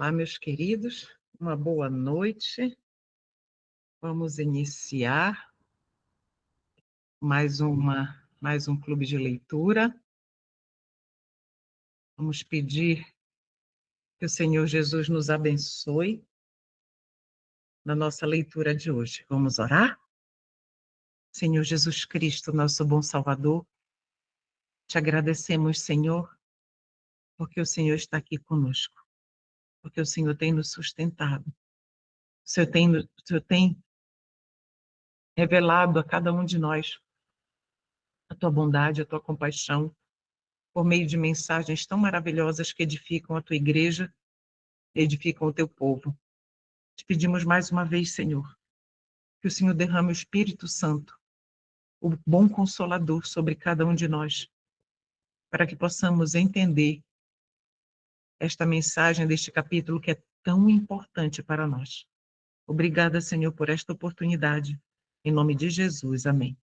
Olá, meus queridos, uma boa noite. Vamos iniciar mais um clube de leitura. Vamos pedir que o Senhor Jesus nos abençoe na nossa leitura de hoje. Vamos orar? Senhor Jesus Cristo, nosso bom Salvador, te agradecemos, Senhor, porque o Senhor está aqui conosco, porque o Senhor tem nos sustentado. O Senhor tem revelado a cada um de nós a tua bondade, a tua compaixão, por meio de mensagens tão maravilhosas que edificam a tua igreja, edificam o teu povo. Te pedimos mais uma vez, Senhor, que o Senhor derrame o Espírito Santo, o bom Consolador, sobre cada um de nós, para que possamos entender esta mensagem deste capítulo que é tão importante para nós. Obrigada, Senhor, por esta oportunidade. Em nome de Jesus, amém.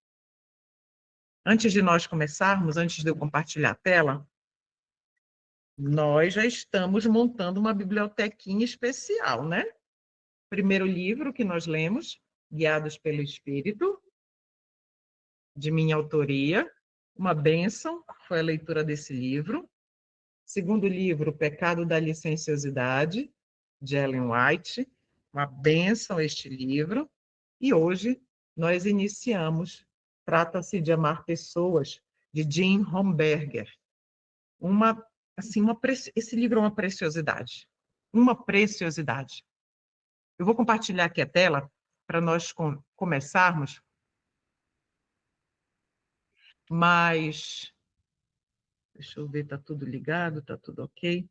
Antes de nós começarmos, antes de eu compartilhar a tela, nós já estamos montando uma bibliotequinha especial, né? Primeiro livro que nós lemos, Guiados pelo Espírito, de minha autoria, uma bênção, foi a leitura desse livro. Segundo livro, Pecado da Licenciosidade, de Ellen White, uma bênção este livro. E hoje nós iniciamos Trata-se de Amar Pessoas, de Jim Homberger. Esse livro é uma preciosidade. Uma preciosidade. Eu vou compartilhar aqui a tela para nós começarmos, mas deixa eu ver, está tudo ligado, está tudo ok.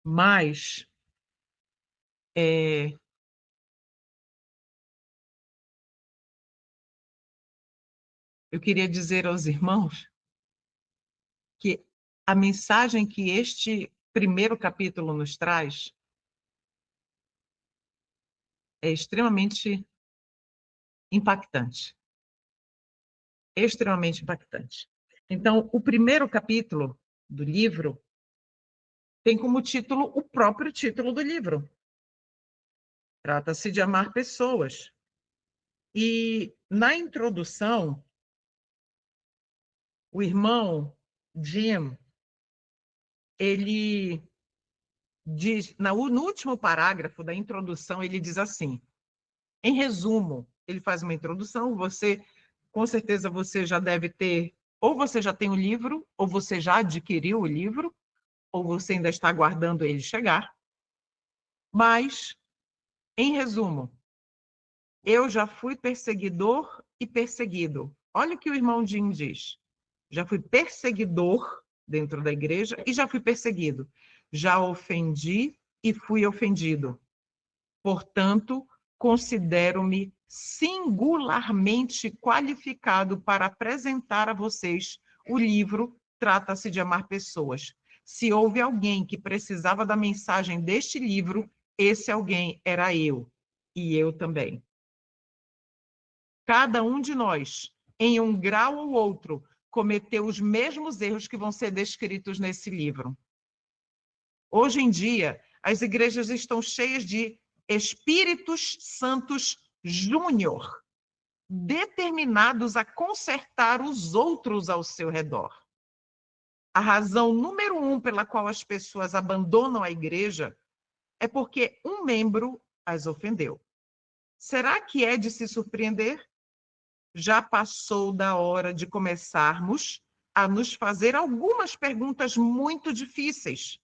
Mas eu queria dizer aos irmãos que a mensagem que este primeiro capítulo nos traz é extremamente impactante. Extremamente impactante. Então, o primeiro capítulo do livro tem como título o próprio título do livro. Trata-se de amar pessoas. E na introdução, o irmão Jim, ele diz, no último parágrafo da introdução, ele diz assim, em resumo, ele faz uma introdução, com certeza você já deve ter, ou você já tem o livro, ou você já adquiriu o livro, ou você ainda está aguardando ele chegar. Mas, em resumo, eu já fui perseguidor e perseguido. Olha o que o irmão Jim diz. Já fui perseguidor dentro da igreja e já fui perseguido. Já ofendi e fui ofendido. Portanto, considero-me singularmente qualificado para apresentar a vocês o livro Trata-se de Amar Pessoas. Se houve alguém que precisava da mensagem deste livro, esse alguém era eu, e eu também. Cada um de nós, em um grau ou outro, cometeu os mesmos erros que vão ser descritos nesse livro. Hoje em dia, as igrejas estão cheias de espíritos santos júnior, determinados a consertar os outros ao seu redor. A razão número 1 pela qual as pessoas abandonam a igreja é porque um membro as ofendeu. Será que é de se surpreender? Já passou da hora de começarmos a nos fazer algumas perguntas muito difíceis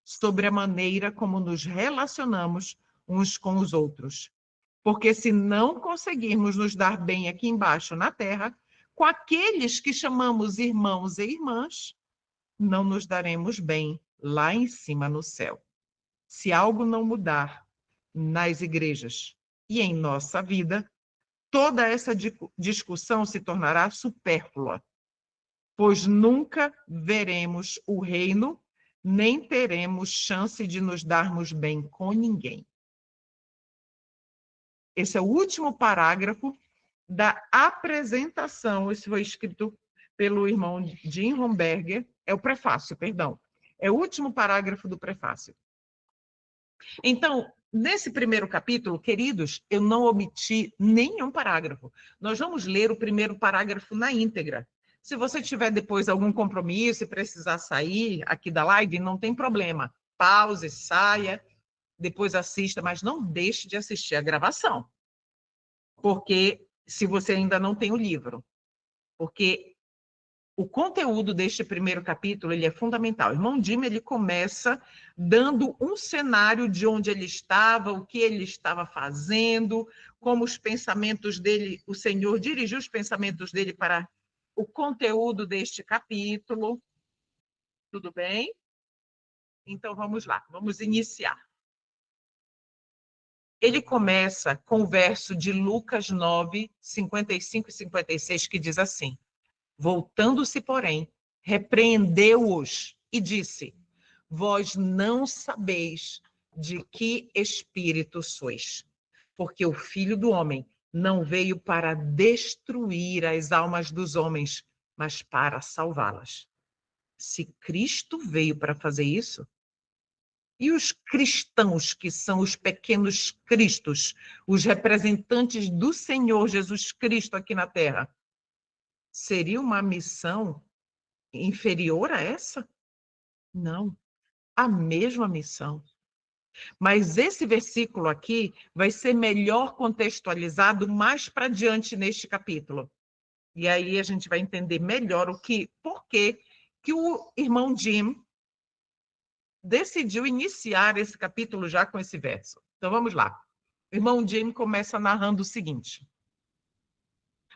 sobre a maneira como nos relacionamos uns com os outros. Porque se não conseguirmos nos dar bem aqui embaixo na Terra, com aqueles que chamamos irmãos e irmãs, não nos daremos bem lá em cima no céu. Se algo não mudar nas igrejas e em nossa vida, toda essa discussão se tornará supérflua, pois nunca veremos o reino, nem teremos chance de nos darmos bem com ninguém. Esse é o último parágrafo da apresentação, isso foi escrito pelo irmão Jim Homberger, é o prefácio, perdão. É o último parágrafo do prefácio. Então, nesse primeiro capítulo, queridos, eu não omiti nenhum parágrafo. Nós vamos ler o primeiro parágrafo na íntegra. Se você tiver depois algum compromisso e precisar sair aqui da live, não tem problema. Pause, saia, depois assista, mas não deixe de assistir a gravação. Porque se você ainda não tem o livro. Porque o conteúdo deste primeiro capítulo ele é fundamental. O irmão Jim ele começa dando um cenário de onde ele estava, o que ele estava fazendo, como os pensamentos dele, o Senhor dirigiu os pensamentos dele para o conteúdo deste capítulo. Tudo bem? Então vamos lá, vamos iniciar. Ele começa com o verso de Lucas 9, 55 e 56, que diz assim: voltando-se, porém, repreendeu-os e disse: vós não sabeis de que espírito sois, porque o Filho do Homem não veio para destruir as almas dos homens, mas para salvá-las. Se Cristo veio para fazer isso, e os cristãos, que são os pequenos cristos, os representantes do Senhor Jesus Cristo aqui na Terra, seria uma missão inferior a essa? Não, a mesma missão. Mas esse versículo aqui vai ser melhor contextualizado mais para diante neste capítulo. E aí a gente vai entender melhor por que o irmão Jim decidiu iniciar esse capítulo já com esse verso. Então vamos lá. O irmão Jim começa narrando o seguinte: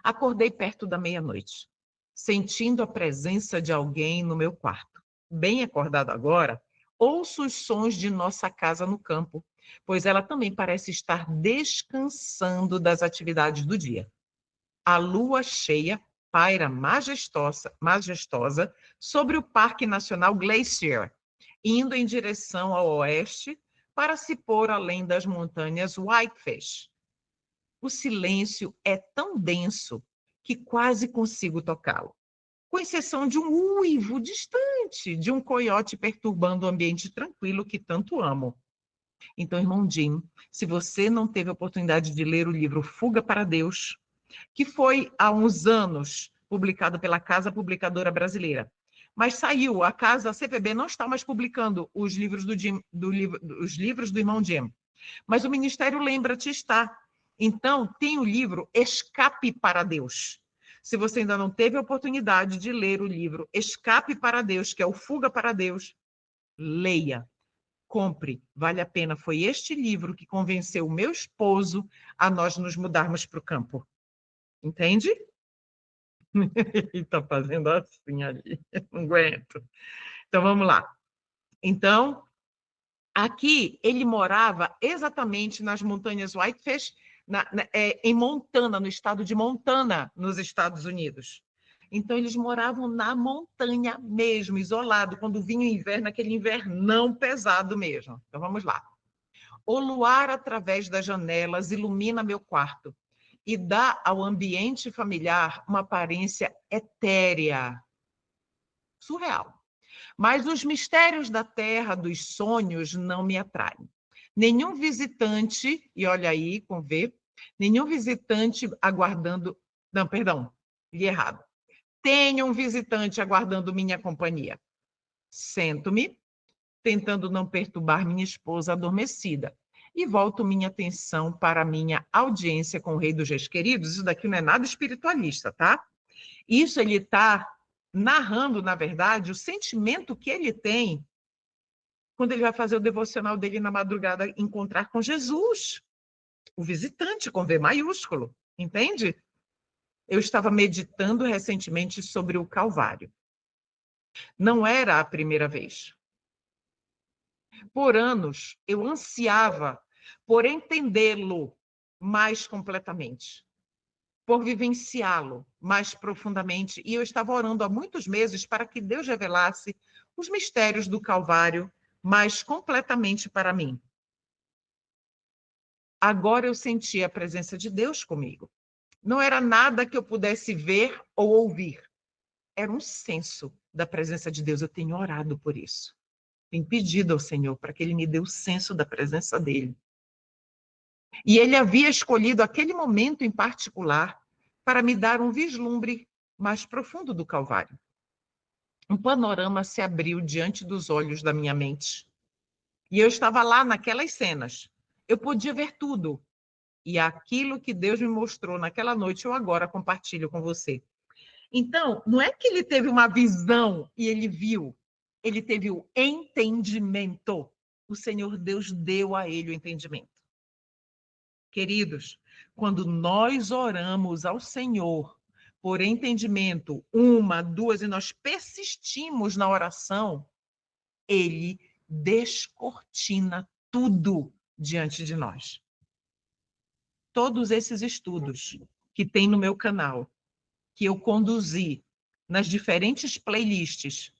acordei perto da meia-noite, sentindo a presença de alguém no meu quarto. Bem acordado agora, ouço os sons de nossa casa no campo, pois ela também parece estar descansando das atividades do dia. A lua cheia paira majestosa sobre o Parque Nacional Glacier, indo em direção ao oeste para se pôr além das montanhas Whitefish. O silêncio é tão denso que quase consigo tocá-lo, com exceção de um uivo distante de um coiote perturbando o ambiente tranquilo que tanto amo. Então, irmão Jim, se você não teve a oportunidade de ler o livro Fuga para Deus, que foi há uns anos publicado pela Casa Publicadora Brasileira, mas saiu, a CPB não está mais publicando os livros os livros do irmão Jim, mas o Ministério Lembra-te está. Então, tem o livro Escape para Deus. Se você ainda não teve a oportunidade de ler o livro Escape para Deus, que é o Fuga para Deus, leia, compre, vale a pena. Foi este livro que convenceu o meu esposo a nós nos mudarmos para o campo. Entende? Ele está fazendo assim ali, não aguento. Então, vamos lá. Então, aqui ele morava exatamente nas montanhas Whitefish, em Montana, no estado de Montana, nos Estados Unidos. Então, eles moravam na montanha mesmo, isolado, quando vinha o inverno, aquele invernão pesado mesmo. Então, vamos lá. O luar, através das janelas, ilumina meu quarto e dá ao ambiente familiar uma aparência etérea, surreal. Mas os mistérios da terra dos sonhos não me atraem. Nenhum visitante, e olha aí, com V, nenhum visitante aguardando. Não, perdão, li errado. Tenho um visitante aguardando minha companhia. Sento-me, tentando não perturbar minha esposa adormecida, e volto minha atenção para a minha audiência com o Rei dos Reis Queridos. Isso daqui não é nada espiritualista, tá? Isso ele está narrando, na verdade, o sentimento que ele tem quando ele vai fazer o devocional dele na madrugada, encontrar com Jesus, o visitante, com V maiúsculo, entende? Eu estava meditando recentemente sobre o Calvário. Não era a primeira vez. Por anos, eu ansiava por entendê-lo mais completamente, por vivenciá-lo mais profundamente, e eu estava orando há muitos meses para que Deus revelasse os mistérios do Calvário mais completamente para mim. Agora eu senti a presença de Deus comigo. Não era nada que eu pudesse ver ou ouvir. Era um senso da presença de Deus. Eu tenho orado por isso. Tenho pedido ao Senhor para que Ele me dê o senso da presença dEle. E Ele havia escolhido aquele momento em particular para me dar um vislumbre mais profundo do Calvário. Um panorama se abriu diante dos olhos da minha mente. E eu estava lá naquelas cenas. Eu podia ver tudo. E aquilo que Deus me mostrou naquela noite, eu agora compartilho com você. Então, não é que ele teve uma visão e ele viu. Ele teve o entendimento. O Senhor Deus deu a ele o entendimento. Queridos, quando nós oramos ao Senhor por entendimento, uma, duas, e nós persistimos na oração, Ele descortina tudo diante de nós. Todos esses estudos que tem no meu canal, que eu conduzi nas diferentes playlists,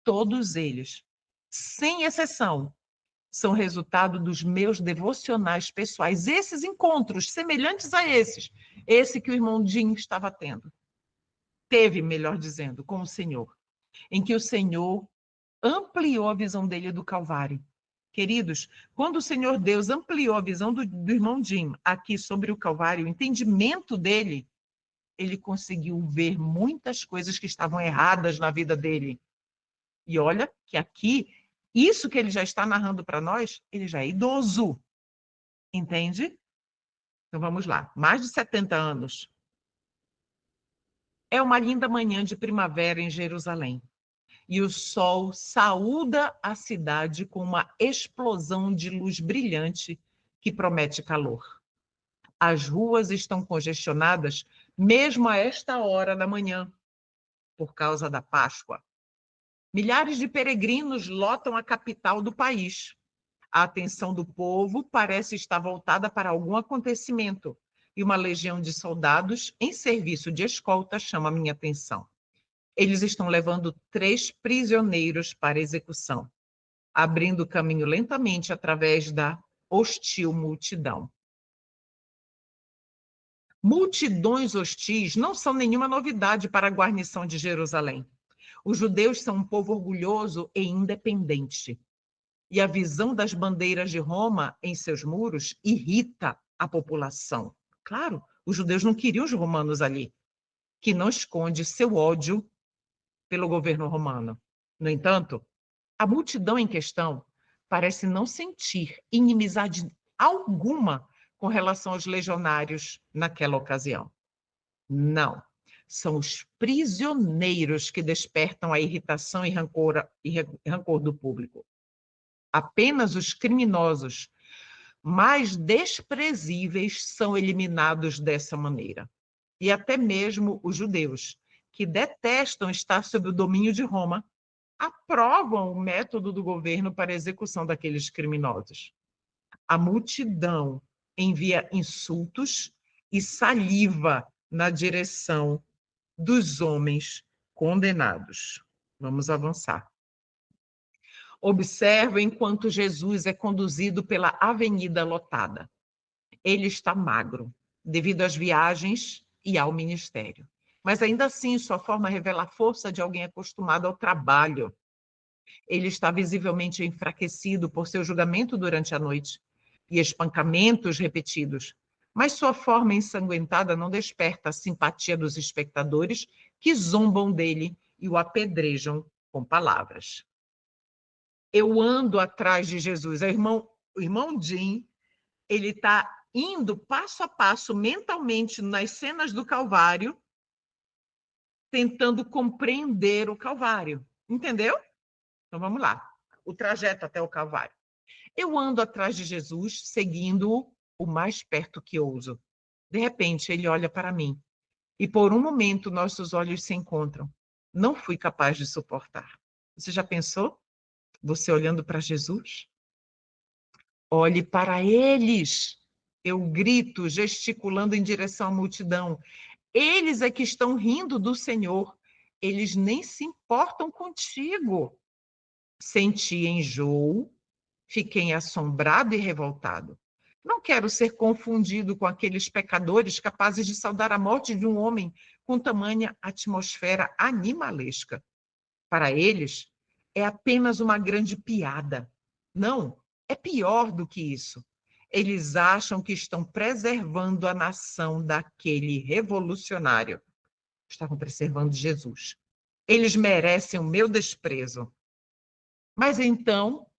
todos eles, sem exceção, são resultado dos meus devocionais pessoais. Esses encontros semelhantes a esses, esse que o irmão Jim estava teve, melhor dizendo, com o Senhor, em que o Senhor ampliou a visão dele do Calvário. Queridos, quando o Senhor Deus ampliou a visão do irmão Jim aqui sobre o Calvário, o entendimento dele, ele conseguiu ver muitas coisas que estavam erradas na vida dele. E olha que aqui, isso que ele já está narrando para nós, ele já é idoso. Entende? Então vamos lá. Mais de 70 anos. É uma linda manhã de primavera em Jerusalém. E o sol saúda a cidade com uma explosão de luz brilhante que promete calor. As ruas estão congestionadas mesmo a esta hora da manhã, por causa da Páscoa. Milhares de peregrinos lotam a capital do país. A atenção do povo parece estar voltada para algum acontecimento, e uma legião de soldados em serviço de escolta chama minha atenção. Eles estão levando 3 prisioneiros para execução, abrindo caminho lentamente através da hostil multidão. Multidões hostis não são nenhuma novidade para a guarnição de Jerusalém. Os judeus são um povo orgulhoso e independente. E a visão das bandeiras de Roma em seus muros irrita a população. Claro, os judeus não queriam os romanos ali, que não esconde seu ódio pelo governo romano. No entanto, a multidão em questão parece não sentir inimizade alguma com relação aos legionários naquela ocasião. Não. São os prisioneiros que despertam a irritação e rancor do público. Apenas os criminosos mais desprezíveis são eliminados dessa maneira. E até mesmo os judeus, que detestam estar sob o domínio de Roma, aprovam o método do governo para a execução daqueles criminosos. A multidão envia insultos e saliva na direção dos homens condenados. Vamos avançar. Observo enquanto Jesus é conduzido pela avenida lotada. Ele está magro, devido às viagens e ao ministério. Mas ainda assim, sua forma revela a força de alguém acostumado ao trabalho. Ele está visivelmente enfraquecido por seu julgamento durante a noite e espancamentos repetidos. Mas sua forma ensanguentada não desperta a simpatia dos espectadores que zombam dele e o apedrejam com palavras. Eu ando atrás de Jesus. O irmão Jim, ele está indo passo a passo mentalmente nas cenas do Calvário, tentando compreender o Calvário. Entendeu? Então vamos lá. O trajeto até o Calvário. Eu ando atrás de Jesus, seguindo-o o mais perto que ouso. De repente, ele olha para mim. E por um momento, nossos olhos se encontram. Não fui capaz de suportar. Você já pensou? Você olhando para Jesus? Olhe para eles. Eu grito, gesticulando em direção à multidão. Eles é que estão rindo do Senhor. Eles nem se importam contigo. Senti enjoo, fiquei assombrado e revoltado. Não quero ser confundido com aqueles pecadores capazes de saudar a morte de um homem com tamanha atmosfera animalesca. Para eles, é apenas uma grande piada. Não, é pior do que isso. Eles acham que estão preservando a nação daquele revolucionário. Estavam preservando Jesus. Eles merecem o meu desprezo. Mas então,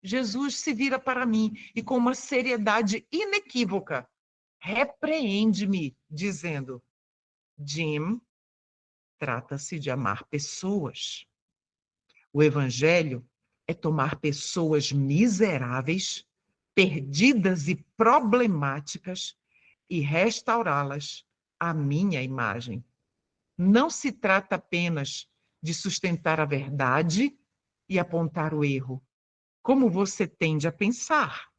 Jesus se vira para mim e, com uma seriedade inequívoca, repreende-me, dizendo: Jim, trata-se de amar pessoas. O evangelho é tomar pessoas miseráveis, perdidas e problemáticas e restaurá-las à minha imagem. Não se trata apenas de sustentar a verdade e apontar o erro, como você tende a pensar.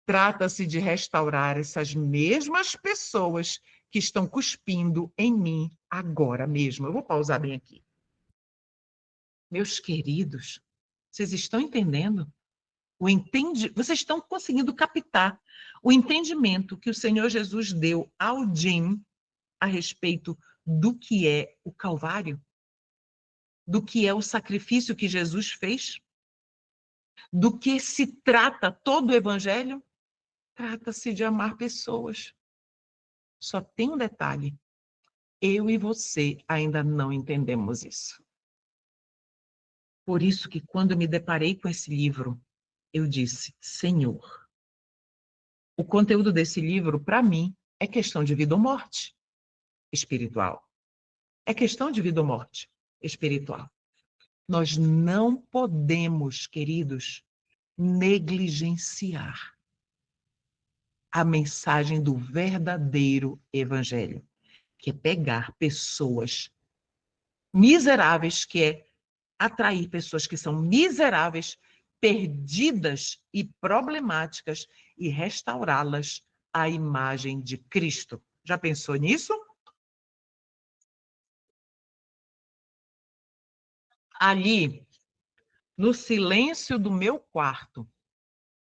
Trata-se de restaurar essas mesmas pessoas que estão cuspindo em mim agora mesmo. Eu vou pausar bem aqui. Meus queridos, vocês estão entendendo? Vocês estão conseguindo captar o entendimento que o Senhor Jesus deu ao Jim a respeito do que é o Calvário? Do que é o sacrifício que Jesus fez? Do que se trata todo o Evangelho? Trata-se de amar pessoas. Só tem um detalhe: eu e você ainda não entendemos isso. Por isso que quando eu me deparei com esse livro, eu disse: Senhor, o conteúdo desse livro, para mim, é questão de vida ou morte espiritual. É questão de vida ou morte espiritual. Nós não podemos, queridos, negligenciar a mensagem do verdadeiro evangelho, que é pegar pessoas miseráveis, que é atrair pessoas que são miseráveis, perdidas e problemáticas e restaurá-las à imagem de Cristo. Já pensou nisso? Ali, no silêncio do meu quarto,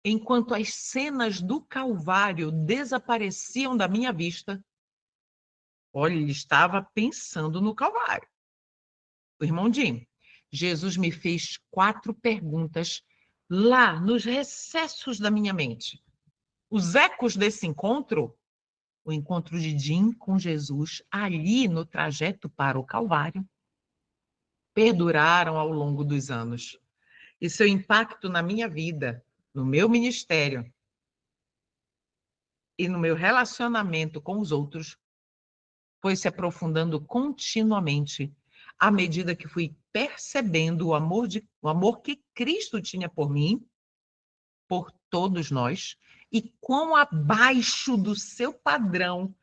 enquanto as cenas do Calvário desapareciam da minha vista, olha, ele estava pensando no Calvário. O irmão Jim, Jesus me fez 4 perguntas lá nos recessos da minha mente. Os ecos desse encontro, o encontro de Jim com Jesus, ali no trajeto para o Calvário, perduraram ao longo dos anos. E seu impacto na minha vida, no meu ministério e no meu relacionamento com os outros foi se aprofundando continuamente à medida que fui percebendo o amor que Cristo tinha por mim, por todos nós, e quão abaixo do seu padrão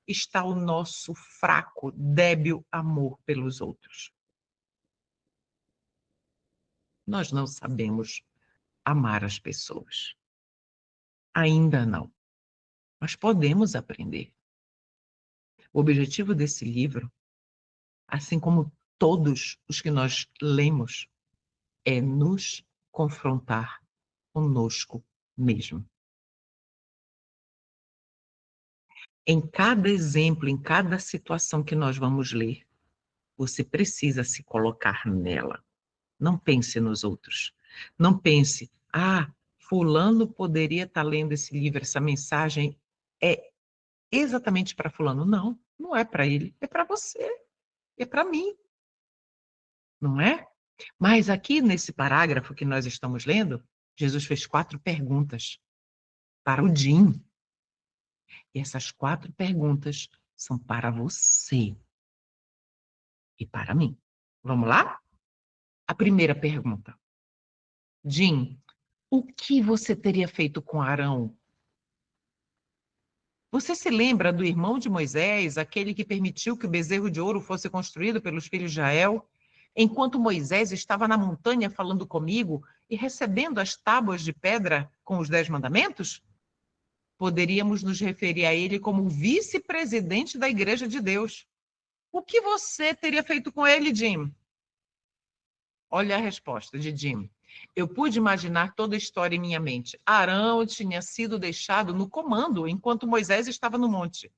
está o nosso fraco, débil amor pelos outros. Nós não sabemos amar as pessoas. Ainda não. Mas podemos aprender. O objetivo desse livro, assim como todos os que nós lemos, é nos confrontar conosco mesmo. Em cada exemplo, em cada situação que nós vamos ler, você precisa se colocar nela. Não pense nos outros. Não pense, fulano poderia estar lendo esse livro, essa mensagem é exatamente para fulano. Não, não é para ele, é para você, é para mim, não é? Mas aqui nesse parágrafo que nós estamos lendo, Jesus fez 4 perguntas para o Jim. E essas 4 perguntas são para você e para mim. Vamos lá? A primeira pergunta. Jim, o que você teria feito com Arão? Você se lembra do irmão de Moisés, aquele que permitiu que o bezerro de ouro fosse construído pelos filhos de Israel, enquanto Moisés estava na montanha falando comigo e recebendo as tábuas de pedra com os 10 mandamentos? Poderíamos nos referir a ele como vice-presidente da Igreja de Deus. O que você teria feito com ele, Jim? Olha a resposta de Jim. Eu pude imaginar toda a história em minha mente. Arão tinha sido deixado no comando enquanto Moisés estava no monte.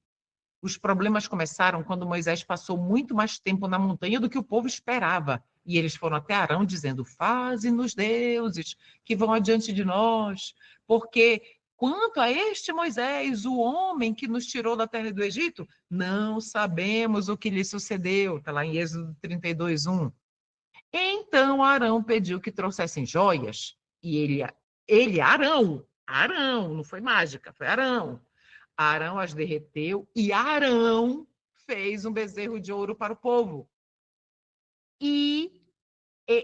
Os problemas começaram quando Moisés passou muito mais tempo na montanha do que o povo esperava. E eles foram até Arão dizendo: faze-nos deuses que vão adiante de nós, porque quanto a este Moisés, o homem que nos tirou da terra do Egito, não sabemos o que lhe sucedeu. Está lá em Êxodo 32:1. Então Arão pediu que trouxessem joias, e Arão, não foi mágica, foi Arão. Arão as derreteu e Arão fez um bezerro de ouro para o povo. E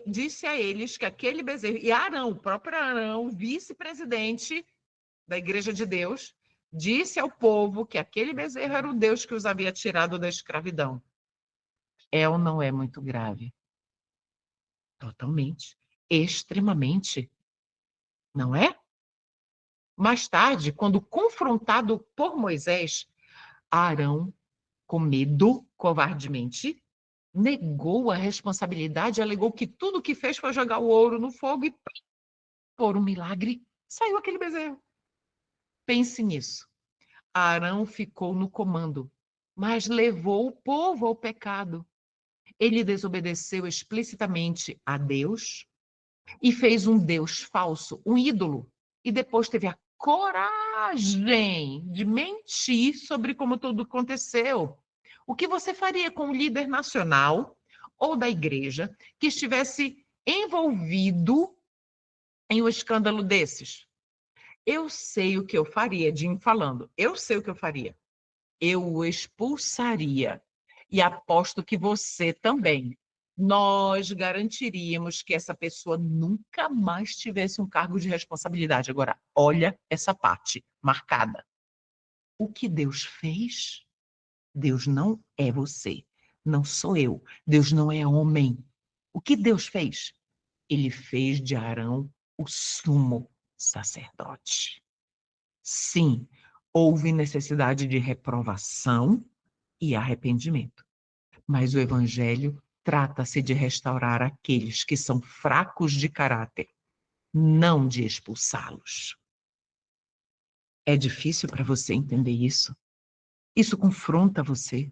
disse a eles que aquele bezerro, e Arão, o próprio Arão, vice-presidente da Igreja de Deus, disse ao povo que aquele bezerro era o Deus que os havia tirado da escravidão. É ou não é muito grave? Totalmente. Extremamente. Não é? Mais tarde, quando confrontado por Moisés, Arão, com medo, covardemente, negou a responsabilidade, alegou que tudo o que fez foi jogar o ouro no fogo e, por um milagre, saiu aquele bezerro. Pense nisso. Arão ficou no comando, mas levou o povo ao pecado. Ele desobedeceu explicitamente a Deus e fez um Deus falso, um ídolo, e depois teve a coragem de mentir sobre como tudo aconteceu. O que você faria com um líder nacional ou da igreja que estivesse envolvido em um escândalo desses? Eu sei o que eu faria, Jim falando. Eu sei o que eu faria. Eu o expulsaria. E aposto que você também. Nós garantiríamos que essa pessoa nunca mais tivesse um cargo de responsabilidade. Agora, olha essa parte marcada. O que Deus fez? Deus não é você, não sou eu. Deus não é homem. O que Deus fez? Ele fez de Arão o sumo sacerdote. Sim, houve necessidade de reprovação e arrependimento. Mas o Evangelho trata-se de restaurar aqueles que são fracos de caráter, não de expulsá-los. É difícil para você entender isso? Isso confronta você?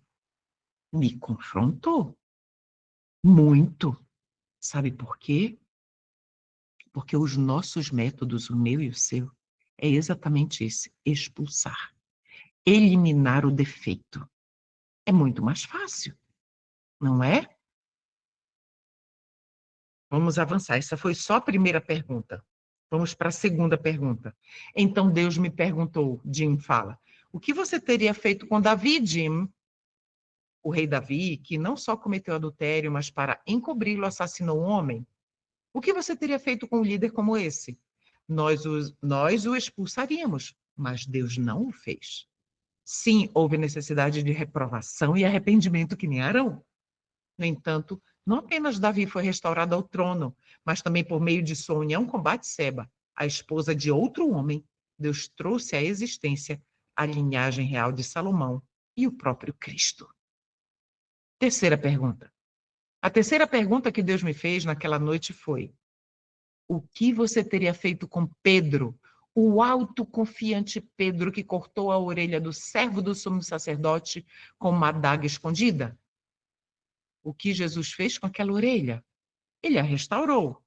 Me confrontou muito. Sabe por quê? Porque os nossos métodos, o meu e o seu, é exatamente esse: expulsar, eliminar o defeito. É muito mais fácil, não é? Vamos avançar. Essa foi só a primeira pergunta. Vamos para a segunda pergunta. Então Deus me perguntou, Jim fala, o que você teria feito com Davi, Jim? O rei Davi, que não só cometeu adultério, mas para encobri-lo assassinou um homem. O que você teria feito com um líder como esse? Nós o expulsaríamos, mas Deus não o fez. Sim, houve necessidade de reprovação e arrependimento que nem Arão. No entanto, não apenas Davi foi restaurado ao trono, mas também por meio de sua união com Batseba, a esposa de outro homem, Deus trouxe à existência a linhagem real de Salomão e o próprio Cristo. Terceira pergunta. A terceira pergunta que Deus me fez naquela noite foi: o que você teria feito com Pedro, o autoconfiante Pedro que cortou a orelha do servo do sumo sacerdote com uma adaga escondida? O que Jesus fez com aquela orelha? Ele a restaurou.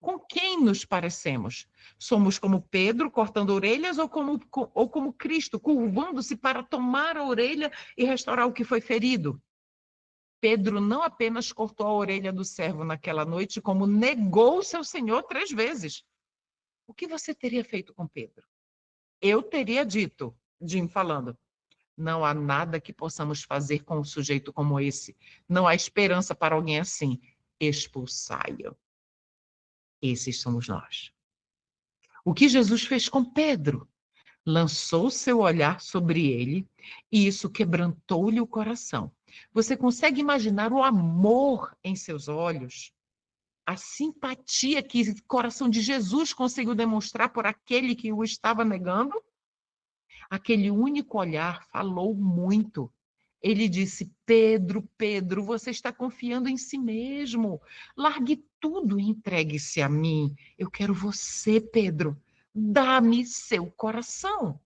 Com quem nos parecemos? Somos como Pedro, cortando orelhas, ou como Cristo, curvando-se para tomar a orelha e restaurar o que foi ferido? Pedro não apenas cortou a orelha do servo naquela noite, como negou seu Senhor 3 vezes. O que você teria feito com Pedro? Eu teria dito, Jim falando, não há nada que possamos fazer com um sujeito como esse. Não há esperança para alguém assim. Expulsai-o. Esses somos nós. O que Jesus fez com Pedro? Lançou seu olhar sobre ele e isso quebrantou-lhe o coração. Você consegue imaginar o amor em seus olhos? A simpatia que o coração de Jesus conseguiu demonstrar por aquele que o estava negando? Aquele único olhar falou muito. Ele disse: Pedro, Pedro, você está confiando em si mesmo. Largue tudo e entregue-se a mim. Eu quero você, Pedro. Dá-me seu coração.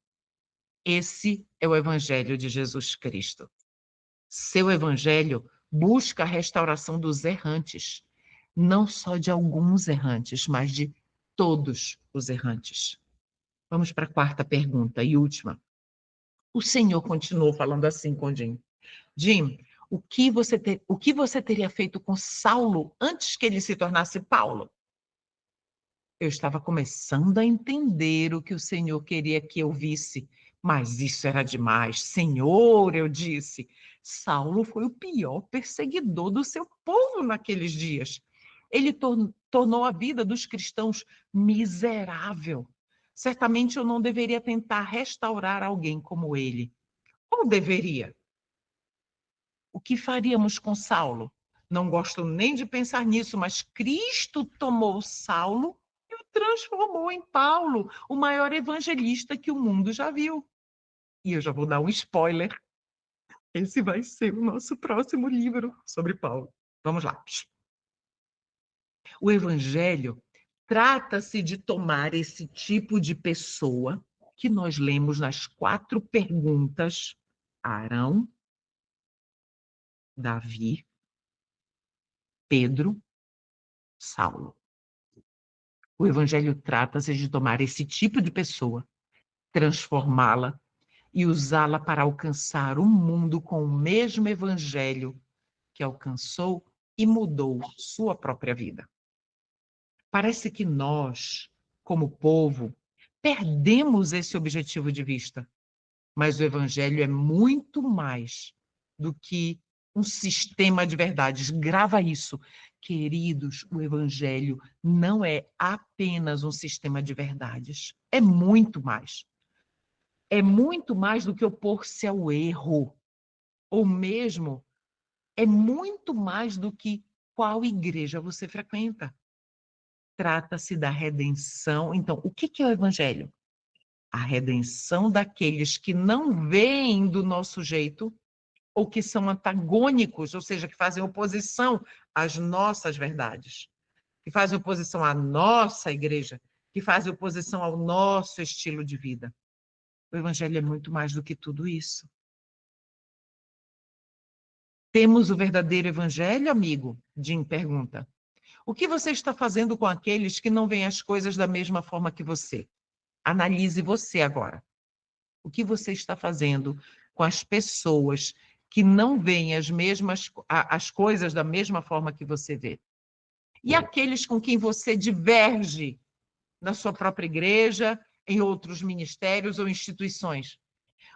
Esse é o Evangelho de Jesus Cristo. Seu Evangelho busca a restauração dos errantes. não só de alguns errantes, mas de todos os errantes. Vamos para a quarta pergunta e última. O Senhor continuou falando assim com Jim. Jim, o que você teria feito com Saulo antes que ele se tornasse Paulo? Eu estava começando a entender o que o Senhor queria que eu visse, mas isso era demais. Senhor, eu disse, Saulo foi o pior perseguidor do seu povo naqueles dias. Ele tornou a vida dos cristãos miserável. Certamente eu não deveria tentar restaurar alguém como ele. Ou deveria? O que faríamos com Saulo? Não gosto nem de pensar nisso, mas Cristo tomou Saulo e o transformou em Paulo, o maior evangelista que o mundo já viu. E eu já vou dar um spoiler. Esse vai ser o nosso próximo livro sobre Paulo. Vamos lá. O evangelho trata-se de tomar esse tipo de pessoa que nós lemos nas 4 perguntas: Arão, Davi, Pedro, Saulo. O evangelho trata-se de tomar esse tipo de pessoa, transformá-la e usá-la para alcançar o mundo com o mesmo evangelho que alcançou e mudou sua própria vida. Parece que nós, como povo, perdemos esse objetivo de vista, mas o evangelho é muito mais do que um sistema de verdades. Grava isso. Queridos, o evangelho não é apenas um sistema de verdades. É muito mais. É muito mais do que opor-se ao erro. Ou mesmo, é muito mais do que qual igreja você frequenta. Trata-se da redenção. Então, o que é o evangelho? A redenção daqueles que não veem do nosso jeito ou que são antagônicos, ou seja, que fazem oposição às nossas verdades, que fazem oposição à nossa igreja, que fazem oposição ao nosso estilo de vida. O evangelho é muito mais do que tudo isso. Temos o verdadeiro evangelho, amigo? Jim pergunta. O que você está fazendo com aqueles que não veem as coisas da mesma forma que você? Analise você agora. O que você está fazendo com as pessoas que não veem as coisas da mesma forma que você vê? E aqueles com quem você diverge na sua própria igreja, em outros ministérios ou instituições?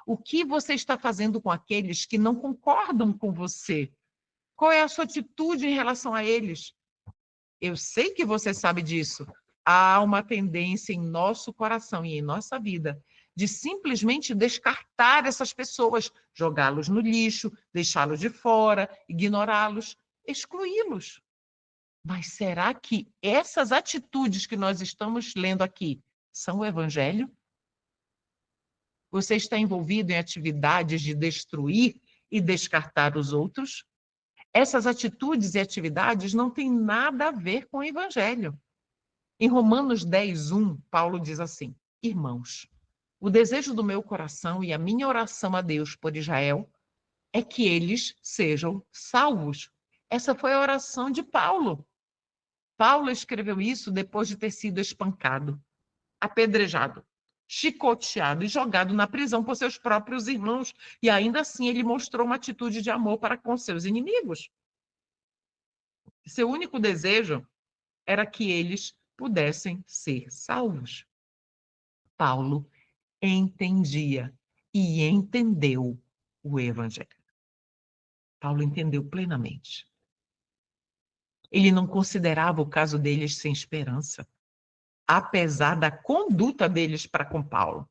O que você está fazendo com aqueles que não concordam com você? Qual é a sua atitude em relação a eles? Eu sei que você sabe disso. Há uma tendência em nosso coração e em nossa vida de simplesmente descartar essas pessoas, jogá-los no lixo, deixá-los de fora, ignorá-los, excluí-los. Mas será que essas atitudes que nós estamos lendo aqui são o evangelho? Você está envolvido em atividades de destruir e descartar os outros? Essas atitudes e atividades não têm nada a ver com o evangelho. Em Romanos 10:1, Paulo diz assim: Irmãos, o desejo do meu coração e a minha oração a Deus por Israel é que eles sejam salvos. Essa foi a oração de Paulo. Paulo escreveu isso depois de ter sido espancado, apedrejado, chicoteado e jogado na prisão por seus próprios irmãos. E ainda assim ele mostrou uma atitude de amor para com seus inimigos. Seu único desejo era que eles pudessem ser salvos. Paulo entendia e entendeu o evangelho. Paulo entendeu plenamente. Ele não considerava o caso deles sem esperança, apesar da conduta deles para com Paulo.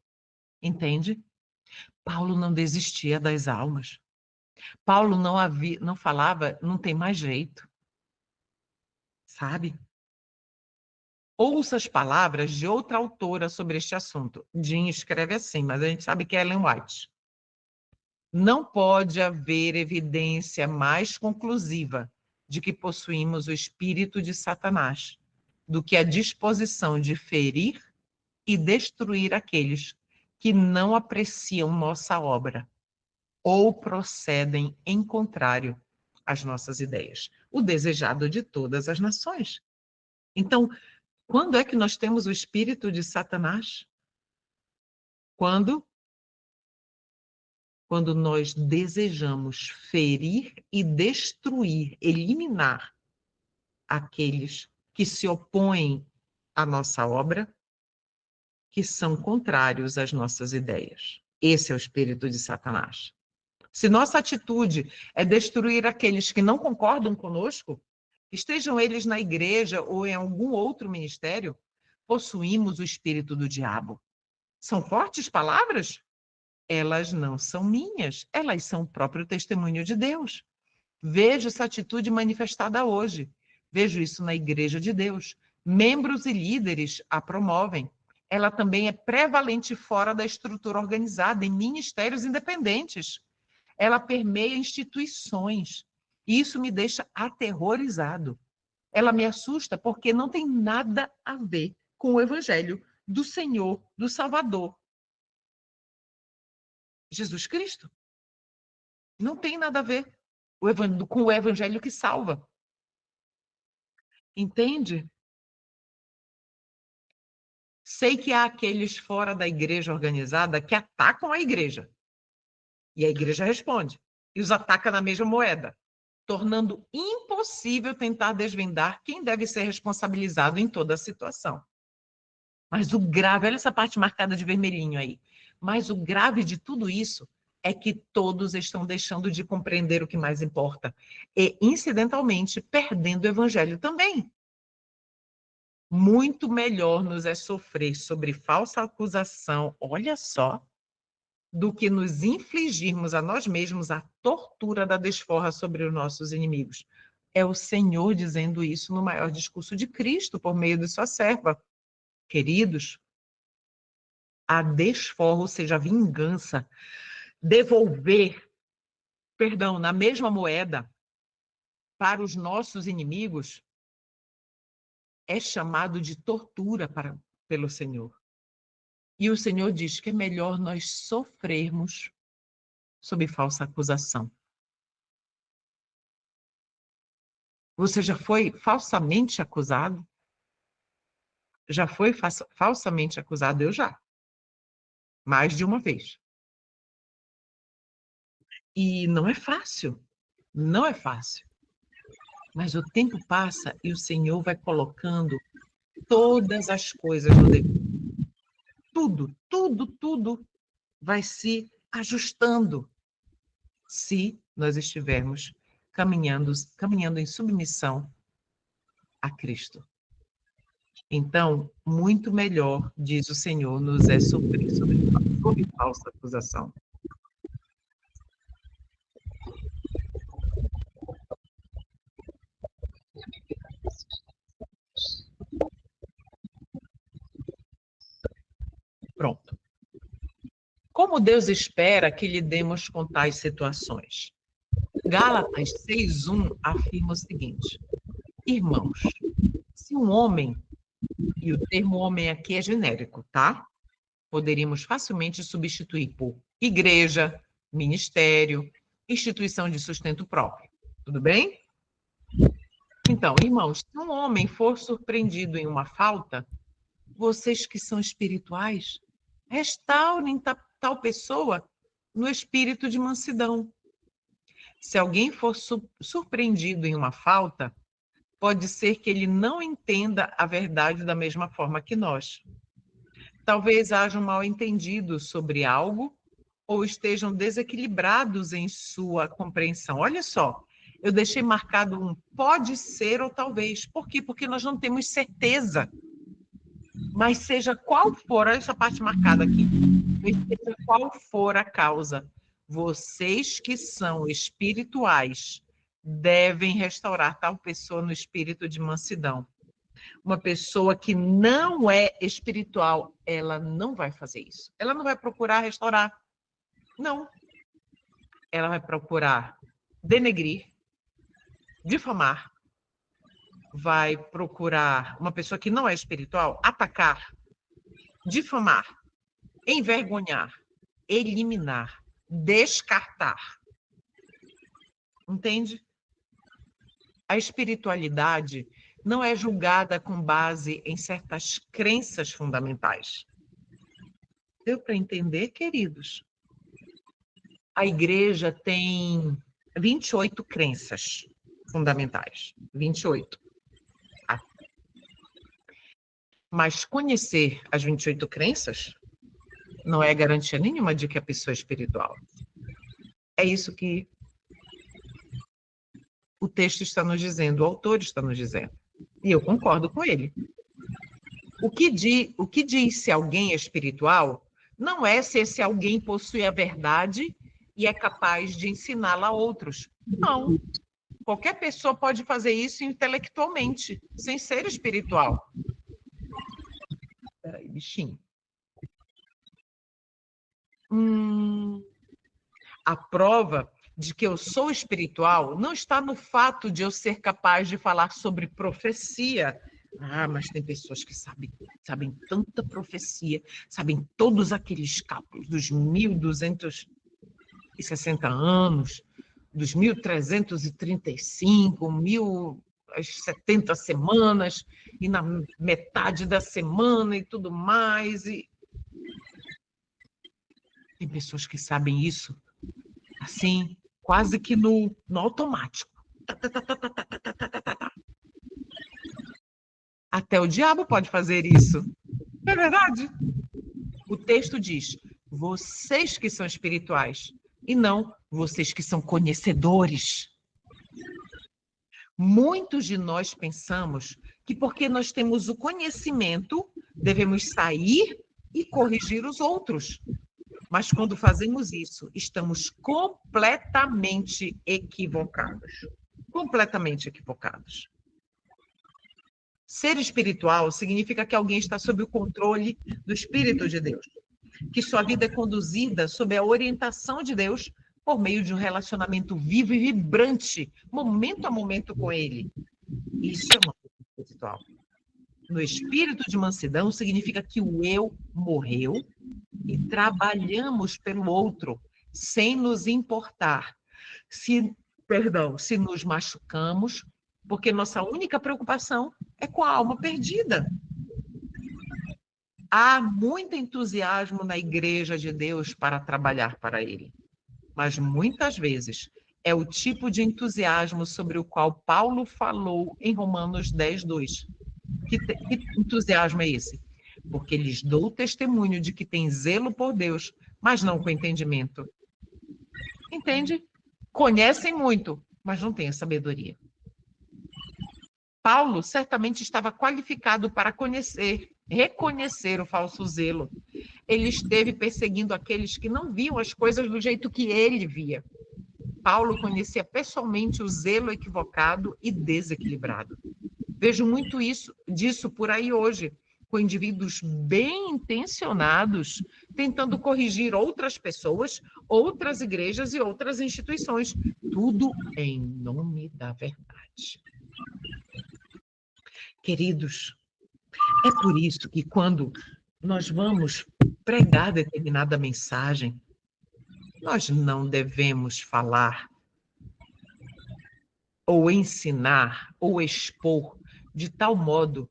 Entende? Paulo não desistia das almas. Paulo não falava, não tem mais jeito. Sabe? Ouça as palavras de outra autora sobre este assunto. Jean escreve assim, mas a gente sabe que é Ellen White. Não pode haver evidência mais conclusiva de que possuímos o espírito de Satanás do que a disposição de ferir e destruir aqueles que não apreciam nossa obra ou procedem em contrário as nossas ideias, o desejado de todas as nações. Então, quando é que nós temos o espírito de Satanás? Quando nós desejamos ferir e destruir, eliminar aqueles que se opõem à nossa obra, que são contrários às nossas ideias. Esse é o espírito de Satanás. Se nossa atitude é destruir aqueles que não concordam conosco, estejam eles na igreja ou em algum outro ministério, possuímos o espírito do diabo. São fortes palavras? Elas não são minhas, elas são o próprio testemunho de Deus. Vejo essa atitude manifestada hoje. Vejo isso na Igreja de Deus. Membros e líderes a promovem. Ela também é prevalente fora da estrutura organizada, em ministérios independentes. Ela permeia instituições. E isso me deixa aterrorizado. Ela me assusta porque não tem nada a ver com o Evangelho do Senhor, do Salvador, Jesus Cristo. Não tem nada a ver com o Evangelho que salva. Entende? Sei que há aqueles fora da igreja organizada que atacam a igreja. E a igreja responde. E os ataca na mesma moeda, tornando impossível tentar desvendar quem deve ser responsabilizado em toda a situação. Mas o grave, olha essa parte marcada de vermelhinho aí. Mas o grave de tudo isso é que todos estão deixando de compreender o que mais importa e, incidentalmente, perdendo o evangelho também. Muito melhor nos é sofrer sobre falsa acusação, olha só, do que nos infligirmos a nós mesmos a tortura da desforra sobre os nossos inimigos. É o Senhor dizendo isso no maior discurso de Cristo, por meio de sua serva. Queridos, a desforra, ou seja, a vingança, devolver, perdão, na mesma moeda para os nossos inimigos, é chamado de tortura pelo Senhor. E o Senhor diz que é melhor nós sofrermos sob falsa acusação. Você já foi falsamente acusado? Já foi falsamente acusado? Eu já. Mais de uma vez. E não é fácil. Não é fácil. Mas o tempo passa e o Senhor vai colocando todas as coisas no devido. Tudo, tudo, tudo vai se ajustando se nós estivermos caminhando em submissão a Cristo. Então, muito melhor, diz o Senhor, nos é sofrer sob falsa acusação. Pronto. Como Deus espera que lidemos com tais situações? Gálatas 6:1 afirma o seguinte: irmãos, se um homem, e o termo homem aqui é genérico, tá? Poderíamos facilmente substituir por igreja, ministério, instituição de sustento próprio. Tudo bem? Então, irmãos, se um homem for surpreendido em uma falta, vocês que são espirituais, restaurem tal pessoa no espírito de mansidão. Se alguém for surpreendido em uma falta, pode ser que ele não entenda a verdade da mesma forma que nós. Talvez haja um mal-entendido sobre algo ou estejam desequilibrados em sua compreensão. Olha só, eu deixei marcado um pode ser ou talvez. Por quê? Porque nós não temos certeza. Mas seja qual for, olha essa parte marcada aqui, seja qual for a causa, vocês que são espirituais devem restaurar tal pessoa no espírito de mansidão. Uma pessoa que não é espiritual, ela não vai fazer isso. Ela não vai procurar restaurar. Não. Ela vai procurar denegrir, difamar, vai procurar uma pessoa que não é espiritual, atacar, difamar, envergonhar, eliminar, descartar. Entende? A espiritualidade não é julgada com base em certas crenças fundamentais. Deu para entender, queridos? A igreja tem 28 crenças fundamentais. 28. Mas conhecer as 28 crenças não é garantia nenhuma de que a pessoa é espiritual. É isso que o texto está nos dizendo, o autor está nos dizendo. E eu concordo com ele. O que diz se alguém é espiritual não é se esse alguém possui a verdade e é capaz de ensiná-la a outros. Não. Qualquer pessoa pode fazer isso intelectualmente, sem ser espiritual. Peraí, bichinho. A prova de que eu sou espiritual não está no fato de eu ser capaz de falar sobre profecia. Mas tem pessoas que sabem tanta profecia, sabem todos aqueles cálculos dos 1.260 anos, dos 1.335, 1.070 semanas, e na metade da semana e tudo mais. E tem pessoas que sabem isso, assim, quase que no automático. Até o diabo pode fazer isso. É verdade? O texto diz: vocês que são espirituais, e não vocês que são conhecedores. Muitos de nós pensamos que porque nós temos o conhecimento, devemos sair e corrigir os outros. Mas quando fazemos isso, estamos completamente equivocados. Completamente equivocados. Ser espiritual significa que alguém está sob o controle do Espírito de Deus, que sua vida é conduzida sob a orientação de Deus por meio de um relacionamento vivo e vibrante, momento a momento com Ele. Isso é uma vida espiritual. No espírito de mansidão significa que o eu morreu e trabalhamos pelo outro, sem nos importar se nos machucamos, porque nossa única preocupação é com a alma perdida. Há muito entusiasmo na Igreja de Deus para trabalhar para Ele, mas muitas vezes é o tipo de entusiasmo sobre o qual Paulo falou em Romanos 10:2. Que entusiasmo é esse? Porque lhes dou testemunho de que tem zelo por Deus, mas não com entendimento. Entende? Conhecem muito, mas não têm a sabedoria. Paulo certamente estava qualificado para reconhecer o falso zelo. Ele esteve perseguindo aqueles que não viam as coisas do jeito que ele via. Paulo conhecia pessoalmente o zelo equivocado e desequilibrado. Vejo muito disso por aí hoje, com indivíduos bem intencionados, tentando corrigir outras pessoas, outras igrejas e outras instituições, tudo em nome da verdade. Queridos, é por isso que quando nós vamos pregar determinada mensagem, nós não devemos falar ou ensinar ou expor de tal modo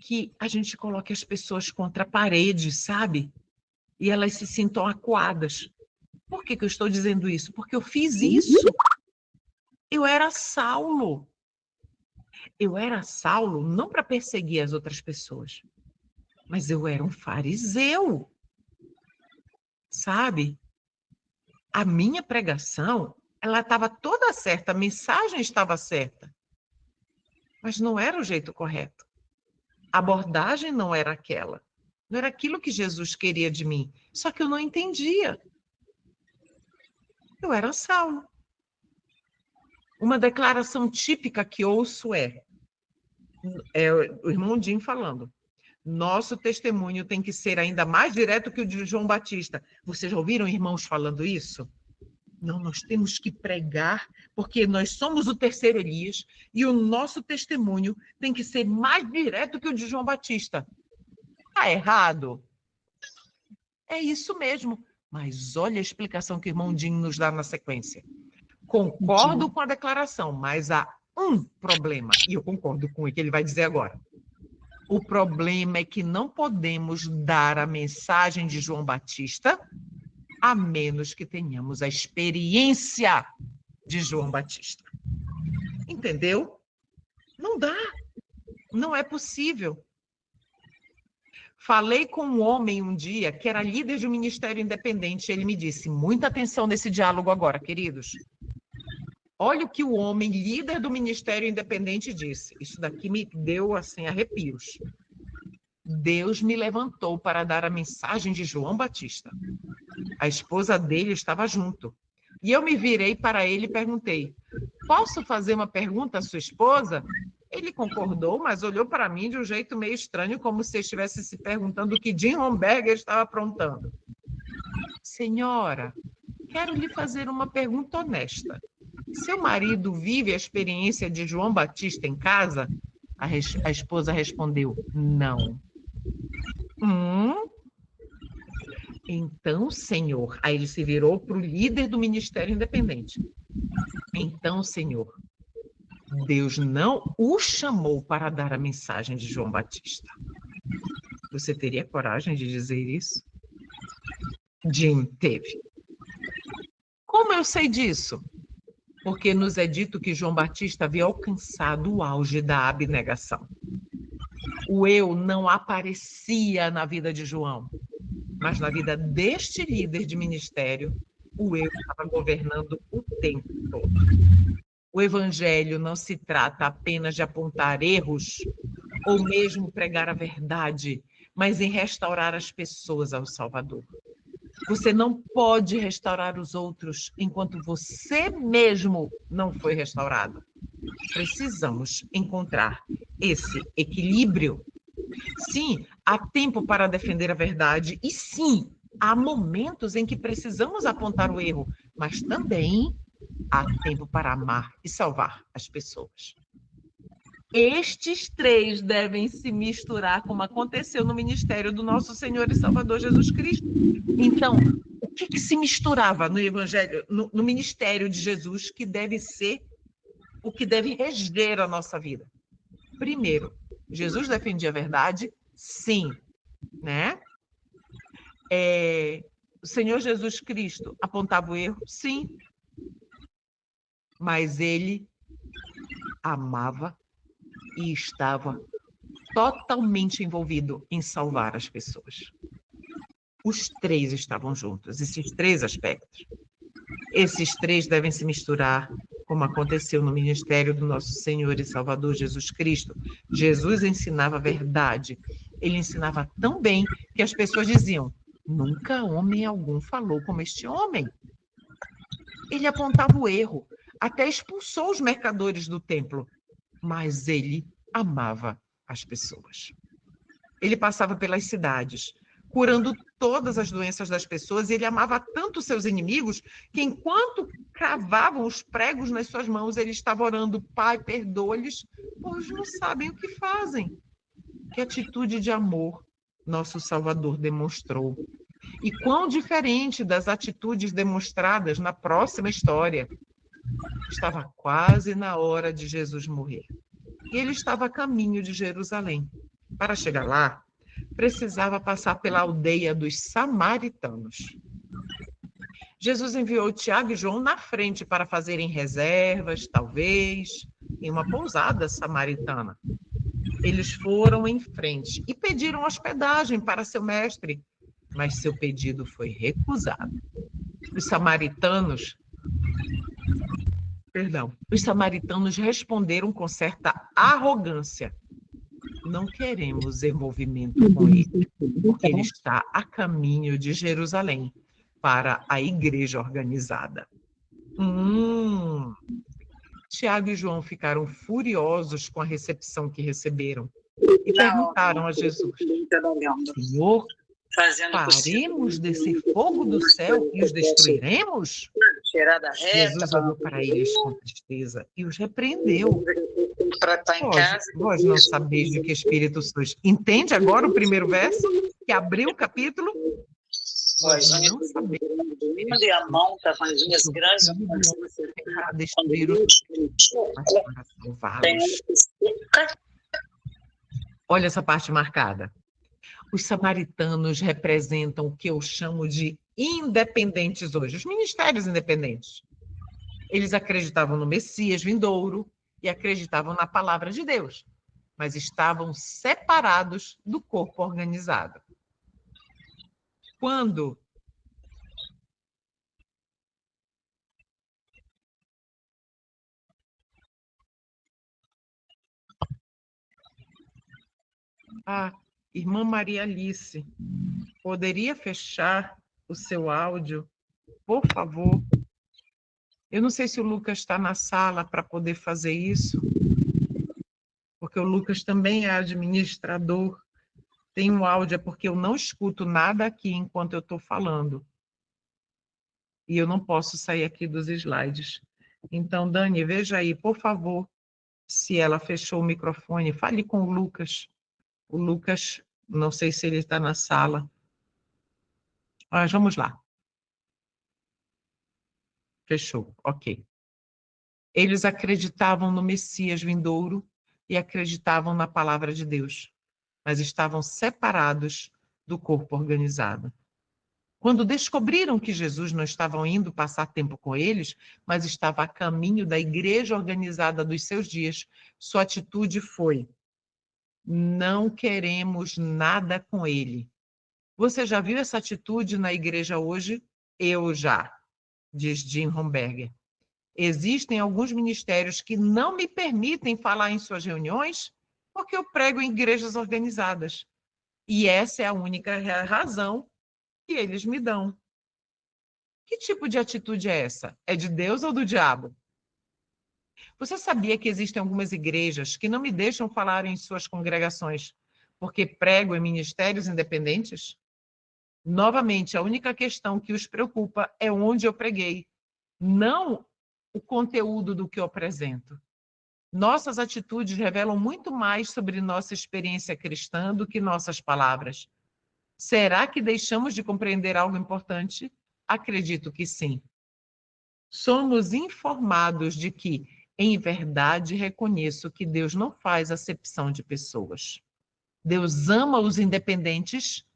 que a gente coloque as pessoas contra a parede, sabe? E elas se sintam acuadas. Por que eu estou dizendo isso? Porque eu fiz isso. Eu era Saulo. Eu era Saulo não para perseguir as outras pessoas, mas eu era um fariseu. Sabe? A minha pregação, ela estava toda certa, a mensagem estava certa, mas não era o jeito correto. A abordagem não era aquela. Não era aquilo que Jesus queria de mim. Só que eu não entendia. Eu era Saulo. Uma declaração típica que ouço é o irmão Jim falando: nosso testemunho tem que ser ainda mais direto que o de João Batista. Vocês já ouviram irmãos falando isso? Não, nós temos que pregar, porque nós somos o terceiro Elias, e o nosso testemunho tem que ser mais direto que o de João Batista. Está errado? É isso mesmo. Mas olha a explicação que o irmão Dinho nos dá na sequência. Concordo com a declaração, mas a um problema, e eu concordo com o que ele vai dizer agora. O problema é que não podemos dar a mensagem de João Batista a menos que tenhamos a experiência de João Batista. Entendeu? Não dá. Não é possível. Falei com um homem um dia que era líder de um ministério independente. Ele me disse, muita atenção nesse diálogo agora, queridos. Olha o que o homem, líder do ministério independente, disse. Isso daqui me deu, assim, arrepios. Deus me levantou para dar a mensagem de João Batista. A esposa dele estava junto. E eu me virei para ele e perguntei, posso fazer uma pergunta à sua esposa? Ele concordou, mas olhou para mim de um jeito meio estranho, como se estivesse se perguntando o que Jim Romberger estava aprontando. Senhora, quero lhe fazer uma pergunta honesta. Seu marido vive a experiência de João Batista em casa? A esposa respondeu, não. Então, senhor, aí ele se virou para o líder do Ministério Independente. Então, senhor, Deus não o chamou para dar a mensagem de João Batista. Você teria coragem de dizer isso? Jim teve. Como eu sei disso? Porque nos é dito que João Batista havia alcançado o auge da abnegação. O eu não aparecia na vida de João, mas na vida deste líder de ministério, o eu estava governando o tempo todo. O evangelho não se trata apenas de apontar erros ou mesmo pregar a verdade, mas em restaurar as pessoas ao Salvador. Você não pode restaurar os outros enquanto você mesmo não foi restaurado. Precisamos encontrar esse equilíbrio. Sim, há tempo para defender a verdade e sim, há momentos em que precisamos apontar o erro, mas também há tempo para amar e salvar as pessoas. Estes três devem se misturar, como aconteceu no ministério do nosso Senhor e Salvador Jesus Cristo. Então, o que se misturava no evangelho, no ministério de Jesus, que deve ser o que deve reger a nossa vida? Primeiro, Jesus defendia a verdade? Sim, né? O Senhor Jesus Cristo apontava o erro? Sim. Mas ele amava e estava totalmente envolvido em salvar as pessoas. Os três estavam juntos, esses três aspectos. Esses três devem se misturar, como aconteceu no ministério do nosso Senhor e Salvador Jesus Cristo. Jesus ensinava a verdade. Ele ensinava tão bem que as pessoas diziam, nunca homem algum falou como este homem. Ele apontava o erro, até expulsou os mercadores do templo, mas ele amava as pessoas. Ele passava pelas cidades, curando todas as doenças das pessoas, e ele amava tanto seus inimigos que, enquanto cravavam os pregos nas suas mãos, ele estava orando, Pai, perdoa-lhes, pois não sabem o que fazem. Que atitude de amor nosso Salvador demonstrou. E quão diferente das atitudes demonstradas na próxima história. Estava quase na hora de Jesus morrer. E ele estava a caminho de Jerusalém. Para chegar lá, precisava passar pela aldeia dos samaritanos. Jesus enviou Tiago e João na frente para fazerem reservas, talvez, em uma pousada samaritana. Eles foram em frente e pediram hospedagem para seu mestre, mas seu pedido foi recusado. Os samaritanos responderam com certa arrogância. Não queremos envolvimento com ele, porque ele está a caminho de Jerusalém para a igreja organizada. Tiago e João ficaram furiosos com a recepção que receberam e perguntaram a Jesus, Senhor, faremos descer fogo do céu e os destruiremos? Jesus olhou para eles com tristeza e os repreendeu. Vós não sabeis de que espírito sois. Entende agora o primeiro verso que abriu o capítulo? nós não sabemos e a mão está com as unhas grandes, para destruir os mas para salvá-los. Olha essa parte marcada. Os samaritanos representam o que eu chamo de independentes hoje, os ministérios independentes. Eles acreditavam no Messias vindouro e acreditavam na palavra de Deus, mas estavam separados do corpo organizado. Quando a irmã Maria Alice poderia fechar o seu áudio, por favor? Eu não sei se o Lucas está na sala para poder fazer isso, porque o Lucas também é administrador. Tem um áudio, é porque eu não escuto nada aqui enquanto eu estou falando. E eu não posso sair aqui dos slides. Então, Dani, veja aí, por favor, se ela fechou o microfone. Fale com o Lucas. O Lucas, não sei se ele está na sala. Mas vamos lá. Fechou, ok. Eles acreditavam no Messias vindouro e acreditavam na palavra de Deus, mas estavam separados do corpo organizado. Quando descobriram que Jesus não estava indo passar tempo com eles, mas estava a caminho da igreja organizada dos seus dias, sua atitude foi: não queremos nada com ele. Você já viu essa atitude na igreja hoje? Eu já, diz Jim Romberger. Existem alguns ministérios que não me permitem falar em suas reuniões porque eu prego em igrejas organizadas. E essa é a única razão que eles me dão. Que tipo de atitude é essa? É de Deus ou do diabo? Você sabia que existem algumas igrejas que não me deixam falar em suas congregações porque prego em ministérios independentes? Novamente, a única questão que os preocupa é onde eu preguei, não o conteúdo do que eu apresento. Nossas atitudes revelam muito mais sobre nossa experiência cristã do que nossas palavras. Será que deixamos de compreender algo importante? Acredito que sim. Somos informados de que, em verdade, reconheço que Deus não faz acepção de pessoas. Deus ama os independentes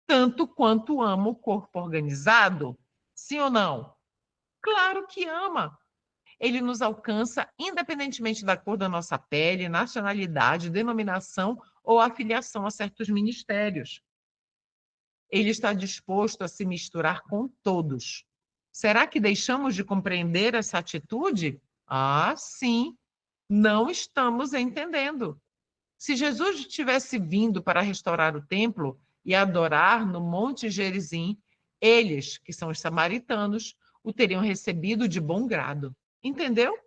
tanto quanto ama o corpo organizado? Sim ou não? Claro que ama. Ele nos alcança independentemente da cor da nossa pele, nacionalidade, denominação ou afiliação a certos ministérios. Ele está disposto a se misturar com todos. Será que deixamos de compreender essa atitude? Ah, sim, não estamos entendendo. Se Jesus tivesse vindo para restaurar o templo e adorar no Monte Gerizim, eles, que são os samaritanos, o teriam recebido de bom grado. Entendeu?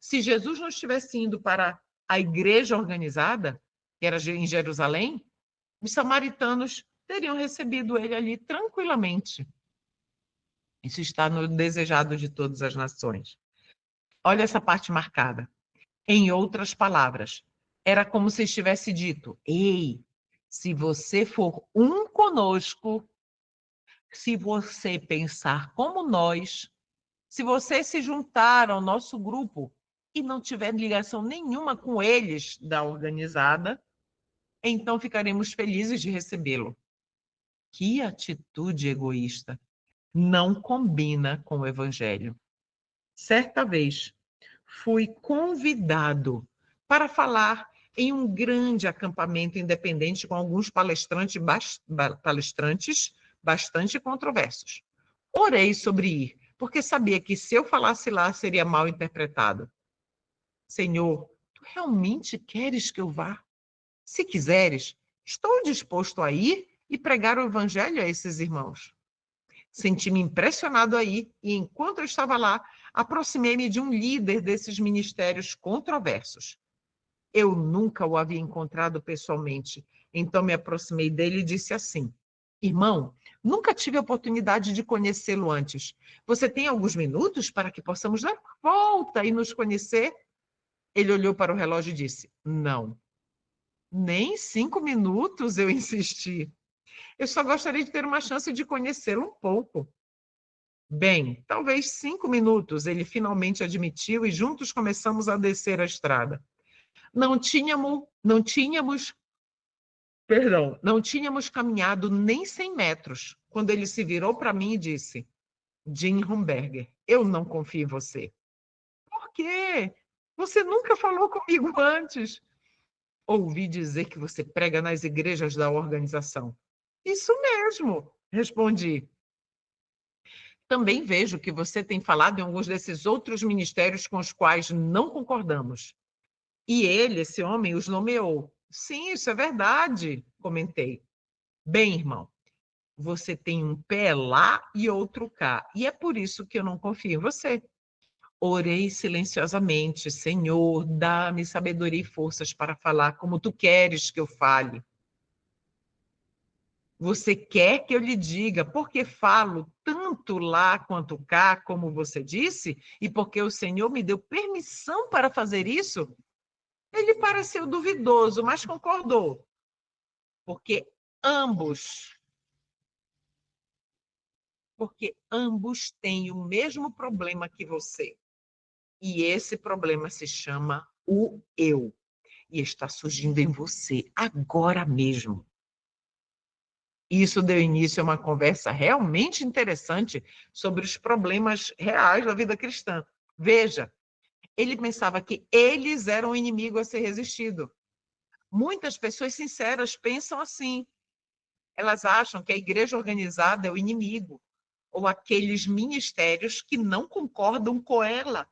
Se Jesus não estivesse indo para a igreja organizada, que era em Jerusalém, os samaritanos teriam recebido ele ali tranquilamente. Isso está no desejado de todas as nações. Olha essa parte marcada. Em outras palavras, era como se estivesse dito: ei, se você for um conosco, se você pensar como nós, se você se juntar ao nosso grupo e não tiver ligação nenhuma com eles da organizada, então ficaremos felizes de recebê-lo. Que atitude egoísta! Não combina com o Evangelho. Certa vez, fui convidado para falar em um grande acampamento independente com alguns palestrantes bastante controversos. Orei sobre ir, porque sabia que se eu falasse lá seria mal interpretado. Senhor, tu realmente queres que eu vá? Se quiseres, estou disposto a ir e pregar o evangelho a esses irmãos. Senti-me impressionado aí e, enquanto eu estava lá, aproximei-me de um líder desses ministérios controversos. Eu nunca o havia encontrado pessoalmente, então me aproximei dele e disse assim: irmão, nunca tive a oportunidade de conhecê-lo antes. Você tem alguns minutos para que possamos dar volta e nos conhecer? Ele olhou para o relógio e disse: não. Nem 5 minutos, eu insisti. Eu só gostaria de ter uma chance de conhecê-lo um pouco. Bem, talvez 5 minutos, ele finalmente admitiu e juntos começamos a descer a estrada. Não tínhamos caminhado nem 100 metros, quando ele se virou para mim e disse: Jim Humberger, eu não confio em você. Por quê? Você nunca falou comigo antes. Ouvi dizer que você prega nas igrejas da organização. Isso mesmo, respondi. Também vejo que você tem falado em alguns desses outros ministérios com os quais não concordamos. E ele, esse homem, os nomeou. Sim, isso é verdade, comentei. Bem, irmão, você tem um pé lá e outro cá, e é por isso que eu não confio em você. Orei silenciosamente, Senhor, dá-me sabedoria e forças para falar como tu queres que eu fale. Você quer que eu lhe diga porque falo tanto lá quanto cá, como você disse, e porque o Senhor me deu permissão para fazer isso? Ele pareceu duvidoso, mas concordou, porque ambos, porque ambos têm o mesmo problema que você. E esse problema se chama o eu. E está surgindo em você agora mesmo. Isso deu início a uma conversa realmente interessante sobre os problemas reais da vida cristã. Veja, ele pensava que eles eram o inimigo a ser resistido. Muitas pessoas sinceras pensam assim. Elas acham que a igreja organizada é o inimigo, ou aqueles ministérios que não concordam com ela,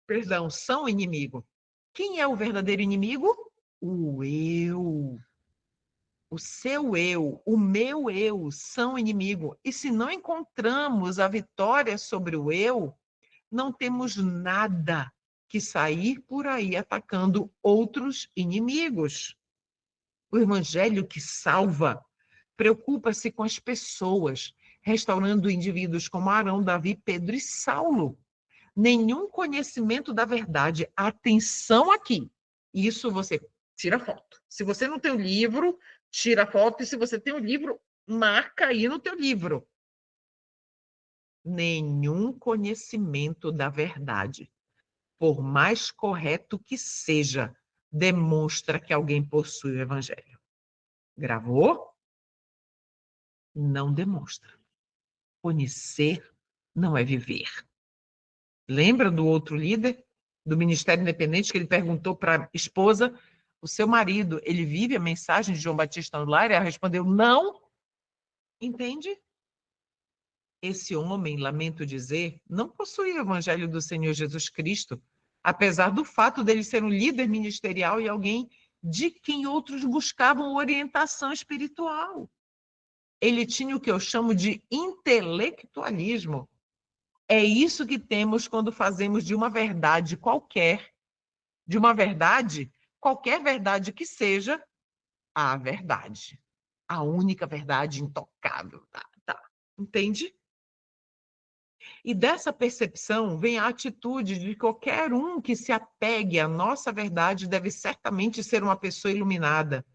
perdão, são o inimigo. Quem é o verdadeiro inimigo? O eu. O seu eu, o meu eu são inimigo. E se não encontramos a vitória sobre o eu, não temos nada que sair por aí atacando outros inimigos. O evangelho que salva preocupa-se com as pessoas, restaurando indivíduos como Arão, Davi, Pedro e Saulo. Nenhum conhecimento da verdade. Atenção aqui. Isso você tira foto. Se você não tem o livro, tira foto. E se você tem o livro, marca aí no teu livro. Nenhum conhecimento da verdade, por mais correto que seja, demonstra que alguém possui o evangelho. Gravou? Não demonstra. Conhecer não é viver. Lembra do outro líder do Ministério Independente que ele perguntou para a esposa, o seu marido, ele vive a mensagem de João Batista no lar? Ela respondeu, não. Entende? Esse homem, lamento dizer, não possui o evangelho do Senhor Jesus Cristo, apesar do fato dele ser um líder ministerial e alguém de quem outros buscavam orientação espiritual. Ele tinha o que eu chamo de intelectualismo. É isso que temos quando fazemos de uma verdade qualquer, de uma verdade, qualquer verdade que seja, a verdade. A única verdade intocável. Tá. Entende? E dessa percepção vem a atitude de qualquer um que se apegue à nossa verdade deve certamente ser uma pessoa iluminada.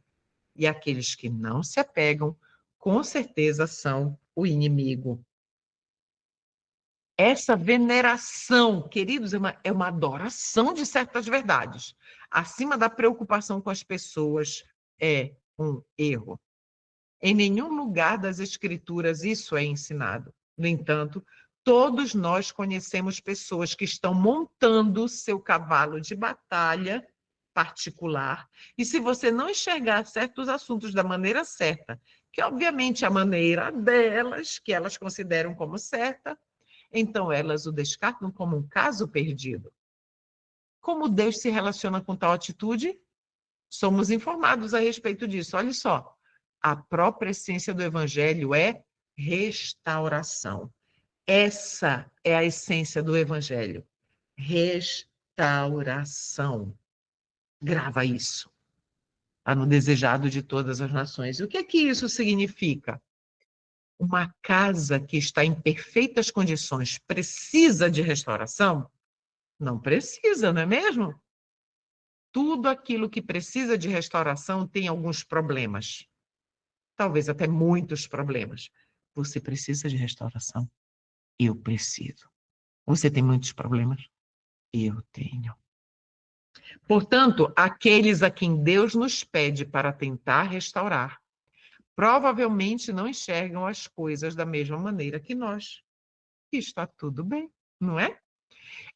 E aqueles que não se apegam, com certeza são o inimigo. Essa veneração, queridos, é uma adoração de certas verdades. Acima da preocupação com as pessoas, é um erro. Em nenhum lugar das Escrituras isso é ensinado. No entanto, todos nós conhecemos pessoas que estão montando seu cavalo de batalha particular, e se você não enxergar certos assuntos da maneira certa, que obviamente é a maneira delas, que elas consideram como certa, então elas o descartam como um caso perdido. Como Deus se relaciona com tal atitude? Somos informados a respeito disso. Olha só, a própria essência do evangelho é restauração. Essa é a essência do evangelho. Restauração. Grava isso. Está no desejado de todas as nações. E o que é que isso significa? Uma casa que está em perfeitas condições precisa de restauração? Não precisa, não é mesmo? Tudo aquilo que precisa de restauração tem alguns problemas. talvez até muitos problemas. Você precisa de restauração? Eu preciso. Você tem muitos problemas? Eu tenho. Portanto, aqueles a quem Deus nos pede para tentar restaurar, provavelmente não enxergam as coisas da mesma maneira que nós. E está tudo bem, não é?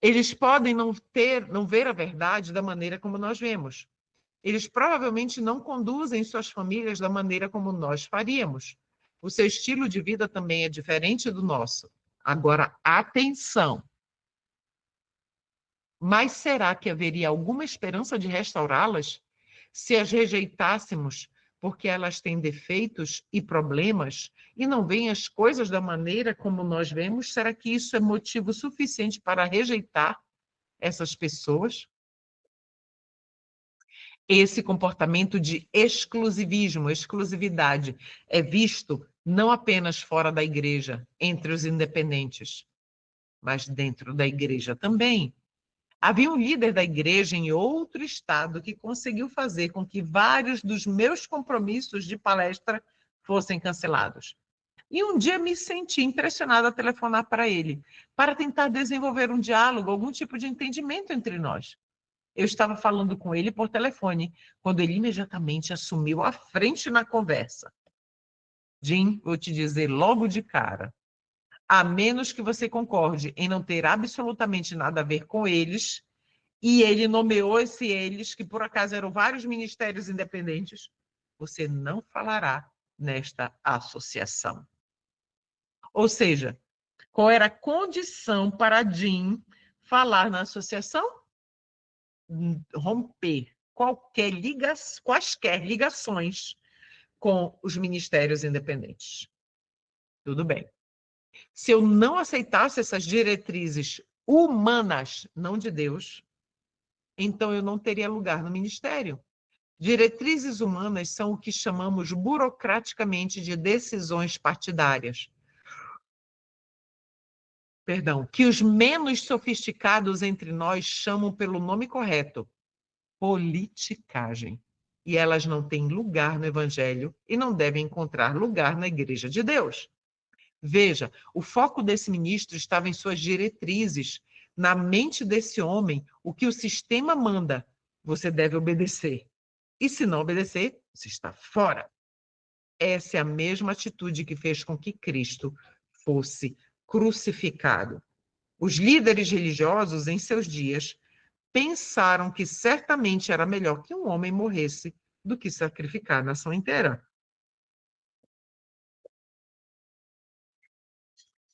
Eles podem não ver a verdade da maneira como nós vemos. Eles provavelmente não conduzem suas famílias da maneira como nós faríamos. O seu estilo de vida também é diferente do nosso. Agora, atenção! Mas será que haveria alguma esperança de restaurá-las se as rejeitássemos porque elas têm defeitos e problemas e não veem as coisas da maneira como nós vemos? Será que isso é motivo suficiente para rejeitar essas pessoas? Esse comportamento de exclusividade, é visto não apenas fora da igreja, entre os independentes, mas dentro da igreja também. Havia um líder da igreja em outro estado que conseguiu fazer com que vários dos meus compromissos de palestra fossem cancelados. E um dia me senti impressionada a telefonar para ele, para tentar desenvolver um diálogo, algum tipo de entendimento entre nós. Eu estava falando com ele por telefone, quando ele imediatamente assumiu a frente na conversa. Jim, vou te dizer logo de cara, a menos que você concorde em não ter absolutamente nada a ver com eles, e ele nomeou eles, que por acaso eram vários ministérios independentes, você não falará nesta associação. Ou seja, qual era a condição para Jim falar na associação? Romper quaisquer ligações com os ministérios independentes. Tudo bem. Se eu não aceitasse essas diretrizes humanas, não de Deus, então eu não teria lugar no ministério. Diretrizes humanas são o que chamamos burocraticamente de decisões partidárias. Perdão, que os menos sofisticados entre nós chamam pelo nome correto, politicagem. E elas não têm lugar no Evangelho e não devem encontrar lugar na Igreja de Deus. Veja, o foco desse ministro estava em suas diretrizes. Na mente desse homem, o que o sistema manda, você deve obedecer. E se não obedecer, você está fora. Essa é a mesma atitude que fez com que Cristo fosse crucificado. Os líderes religiosos, em seus dias, pensaram que certamente era melhor que um homem morresse do que sacrificar a nação inteira.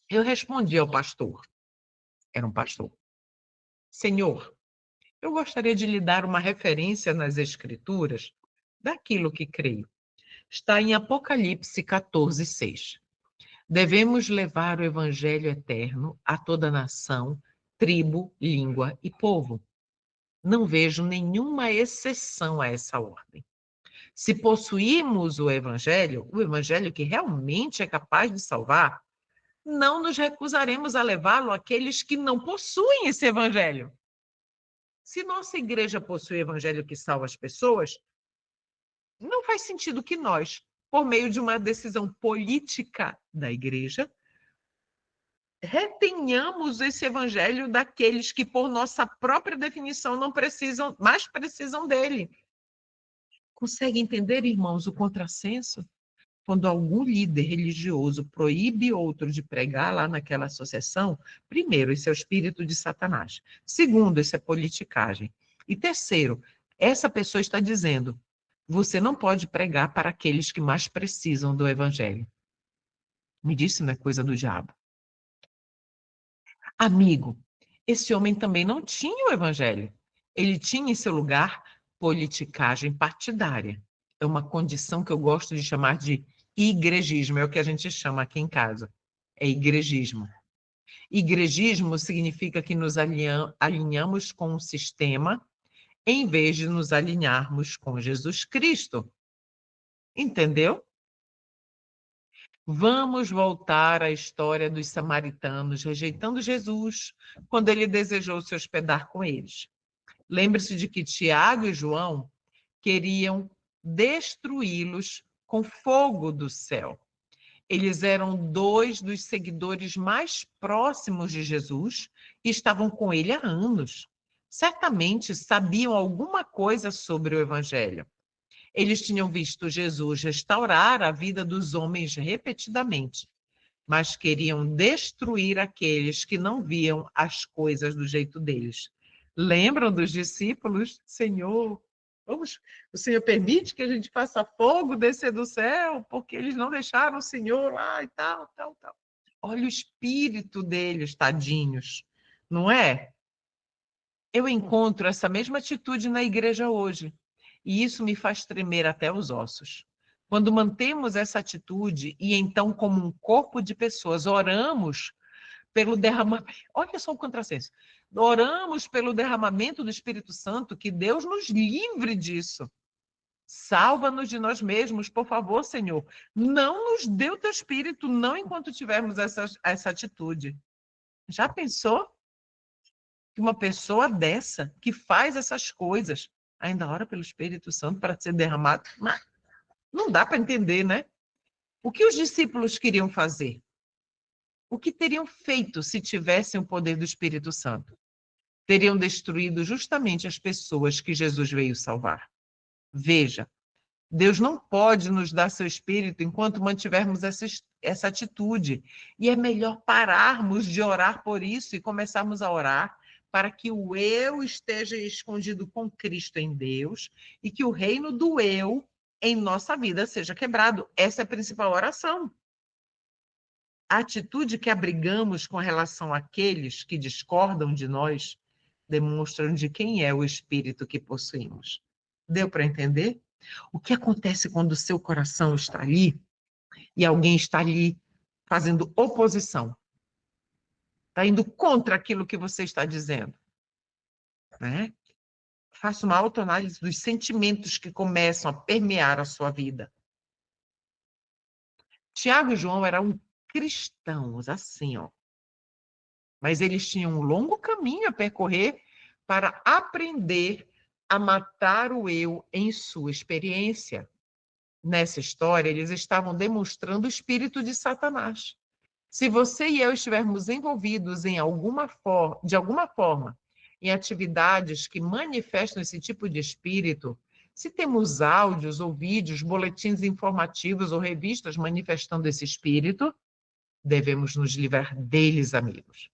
Eu respondi ao pastor, era um pastor, Senhor, eu gostaria de lhe dar uma referência nas Escrituras daquilo que creio. Está em Apocalipse 14:6. Devemos levar o evangelho eterno a toda nação, tribo, língua e povo. Não vejo nenhuma exceção a essa ordem. Se possuirmos o evangelho que realmente é capaz de salvar, não nos recusaremos a levá-lo àqueles que não possuem esse evangelho. Se nossa igreja possui o evangelho que salva as pessoas, não faz sentido que nós, por meio de uma decisão política da igreja, retenhamos esse evangelho daqueles que, por nossa própria definição, não precisam, mas precisam dele. Consegue entender, irmãos, o contrassenso? Quando algum líder religioso proíbe outro de pregar lá naquela associação, primeiro, esse é o espírito de Satanás. Segundo, isso é politicagem. E terceiro, essa pessoa está dizendo, você não pode pregar para aqueles que mais precisam do evangelho. Me disse, não é coisa do diabo. Amigo, esse homem também não tinha o evangelho. Ele tinha em seu lugar politicagem partidária. É uma condição que eu gosto de chamar de igrejismo, é o que a gente chama aqui em casa. É igrejismo. Igrejismo significa que nos alinhamos com o sistema em vez de nos alinharmos com Jesus Cristo. Entendeu? Vamos voltar à história dos samaritanos rejeitando Jesus quando ele desejou se hospedar com eles. Lembre-se de que Tiago e João queriam destruí-los com fogo do céu. Eles eram 2 dos seguidores mais próximos de Jesus e estavam com ele há anos. Certamente sabiam alguma coisa sobre o Evangelho. Eles tinham visto Jesus restaurar a vida dos homens repetidamente, mas queriam destruir aqueles que não viam as coisas do jeito deles. Lembram dos discípulos? Senhor, o Senhor permite que a gente faça fogo descer do céu, porque eles não deixaram o Senhor lá e tal, tal, tal. Olha o espírito deles, tadinhos, não é? Eu encontro essa mesma atitude na igreja hoje, e isso me faz tremer até os ossos. Quando mantemos essa atitude e então, como um corpo de pessoas, oramos pelo derramamento. Olha só o contrassenso. Oramos pelo derramamento do Espírito Santo, que Deus nos livre disso. Salva-nos de nós mesmos, por favor, Senhor. Não nos dê o teu Espírito, não enquanto tivermos essa atitude. Já pensou que uma pessoa dessa, que faz essas coisas, ainda ora pelo Espírito Santo para ser derramado? Mas não dá para entender, né? O que os discípulos queriam fazer? O que teriam feito se tivessem o poder do Espírito Santo? Teriam destruído justamente as pessoas que Jesus veio salvar. Veja, Deus não pode nos dar seu Espírito enquanto mantivermos essa atitude. E é melhor pararmos de orar por isso e começarmos a orar para que o eu esteja escondido com Cristo em Deus e que o reino do eu em nossa vida seja quebrado. Essa é a principal oração. A atitude que abrigamos com relação àqueles que discordam de nós demonstram de quem é o espírito que possuímos. Deu para entender? O que acontece quando o seu coração está ali e alguém está ali fazendo oposição? Está indo contra aquilo que você está dizendo, né? Faça uma autoanálise dos sentimentos que começam a permear a sua vida. Tiago e João eram cristãos, assim, ó. Mas eles tinham um longo caminho a percorrer para aprender a matar o eu em sua experiência. Nessa história, eles estavam demonstrando o espírito de Satanás. Se você e eu estivermos envolvidos de alguma forma em atividades que manifestam esse tipo de espírito, se temos áudios ou vídeos, boletins informativos ou revistas manifestando esse espírito, devemos nos livrar deles, amigos.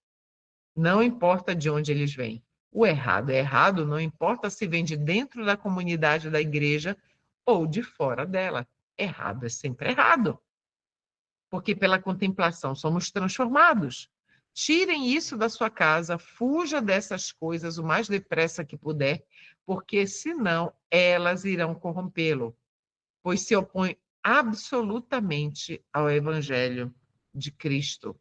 Não importa de onde eles vêm. O errado é errado, não importa se vem de dentro da comunidade da igreja ou de fora dela. Errado é sempre errado. Porque pela contemplação somos transformados. Tirem isso da sua casa, fuja dessas coisas o mais depressa que puder, porque senão elas irão corrompê-lo, pois se opõe absolutamente ao evangelho de Cristo.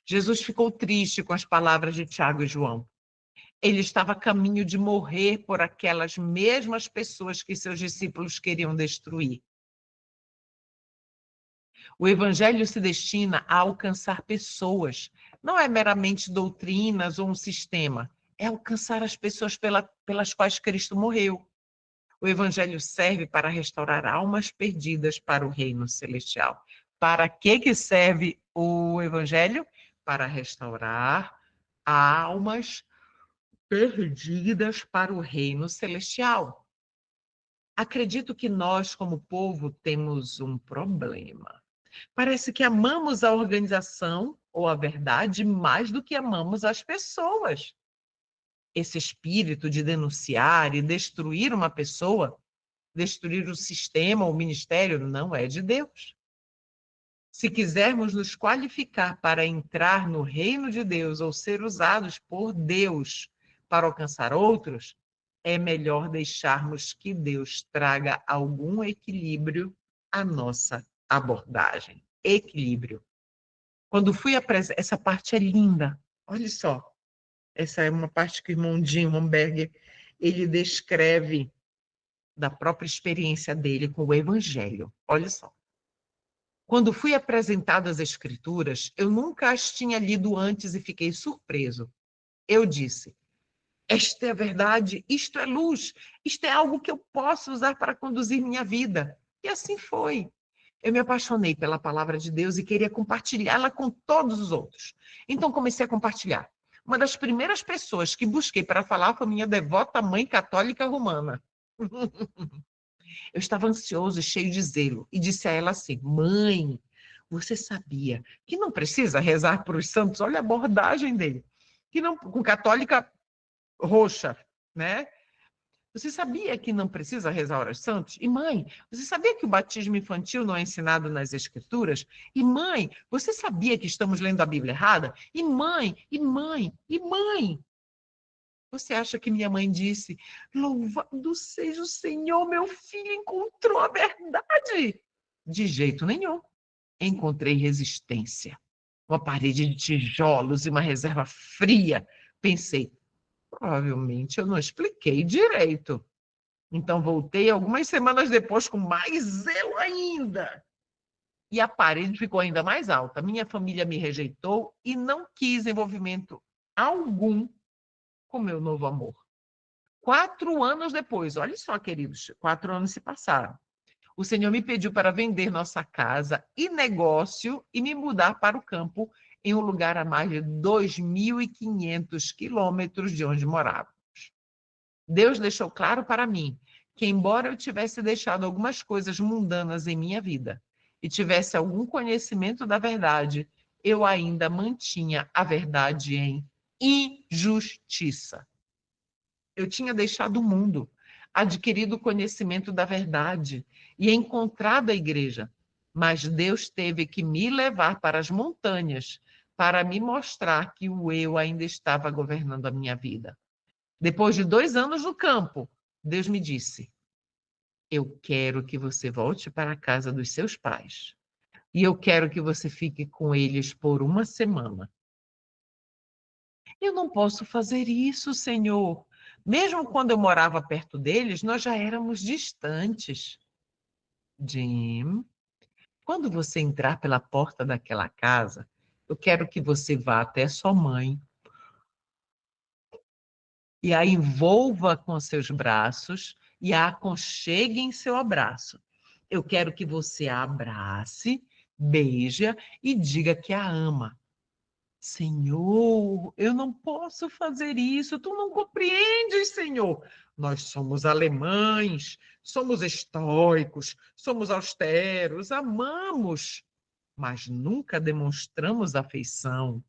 Jesus ficou triste com as palavras de Tiago e João. Ele estava a caminho de morrer por aquelas mesmas pessoas que seus discípulos queriam destruir. O evangelho se destina a alcançar pessoas, não é meramente doutrinas ou um sistema, é alcançar as pessoas pelas quais Cristo morreu. O evangelho serve para restaurar almas perdidas para o reino celestial. Para que serve o evangelho? Para restaurar almas perdidas para o reino celestial. Acredito que nós, como povo, temos um problema. Parece que amamos a organização ou a verdade mais do que amamos as pessoas. Esse espírito de denunciar e destruir uma pessoa, destruir o sistema ou o ministério, não é de Deus. Se quisermos nos qualificar para entrar no reino de Deus ou ser usados por Deus para alcançar outros, é melhor deixarmos que Deus traga algum equilíbrio à nossa abordagem. Equilíbrio. Quando fui apresentar, essa parte é linda. Olha só, essa é uma parte que o irmão Jim Romberger, ele descreve da própria experiência dele com o Evangelho. Olha só. Quando fui apresentado às Escrituras, eu nunca as tinha lido antes e fiquei surpreso. Eu disse, esta é a verdade, isto é luz, isto é algo que eu posso usar para conduzir minha vida. E assim foi. Eu me apaixonei pela palavra de Deus e queria compartilhá-la com todos os outros. Então comecei a compartilhar. Uma das primeiras pessoas que busquei para falar foi minha devota mãe católica romana. Eu estava ansioso e cheio de zelo e disse a ela assim: mãe, você sabia que não precisa rezar para os santos? Olha a abordagem dele. Que não, com católica roxa, né? Você sabia que não precisa rezar horas santos? E mãe, você sabia que o batismo infantil não é ensinado nas escrituras? E mãe, você sabia que estamos lendo a Bíblia errada? E mãe, e mãe, e mãe. Você acha que minha mãe disse: louvado seja o Senhor, meu filho encontrou a verdade? De jeito nenhum. Encontrei resistência. Uma parede de tijolos e uma reserva fria. Pensei, provavelmente eu não expliquei direito. Então voltei algumas semanas depois com mais zelo ainda. E a parede ficou ainda mais alta. Minha família me rejeitou e não quis envolvimento algum com meu novo amor. 4 anos depois, olha só, queridos, 4 anos se passaram. O Senhor me pediu para vender nossa casa e negócio e me mudar para o campo, em um lugar a mais de 2.500 quilômetros de onde morávamos. Deus deixou claro para mim que, embora eu tivesse deixado algumas coisas mundanas em minha vida e tivesse algum conhecimento da verdade, eu ainda mantinha a verdade em injustiça. Eu tinha deixado o mundo, adquirido o conhecimento da verdade e encontrado a igreja. Mas Deus teve que me levar para as montanhas para me mostrar que o eu ainda estava governando a minha vida. Depois de 2 anos no campo, Deus me disse: eu quero que você volte para a casa dos seus pais. E eu quero que você fique com eles por 1 semana. Eu não posso fazer isso, Senhor. Mesmo quando eu morava perto deles, nós já éramos distantes. Jim, quando você entrar pela porta daquela casa, eu quero que você vá até sua mãe e a envolva com seus braços e a aconchegue em seu abraço. Eu quero que você a abrace, beija e diga que a ama. Senhor, eu não posso fazer isso, tu não compreendes, Senhor. Nós somos alemães, somos estoicos, somos austeros, amamos, mas nunca demonstramos afeição.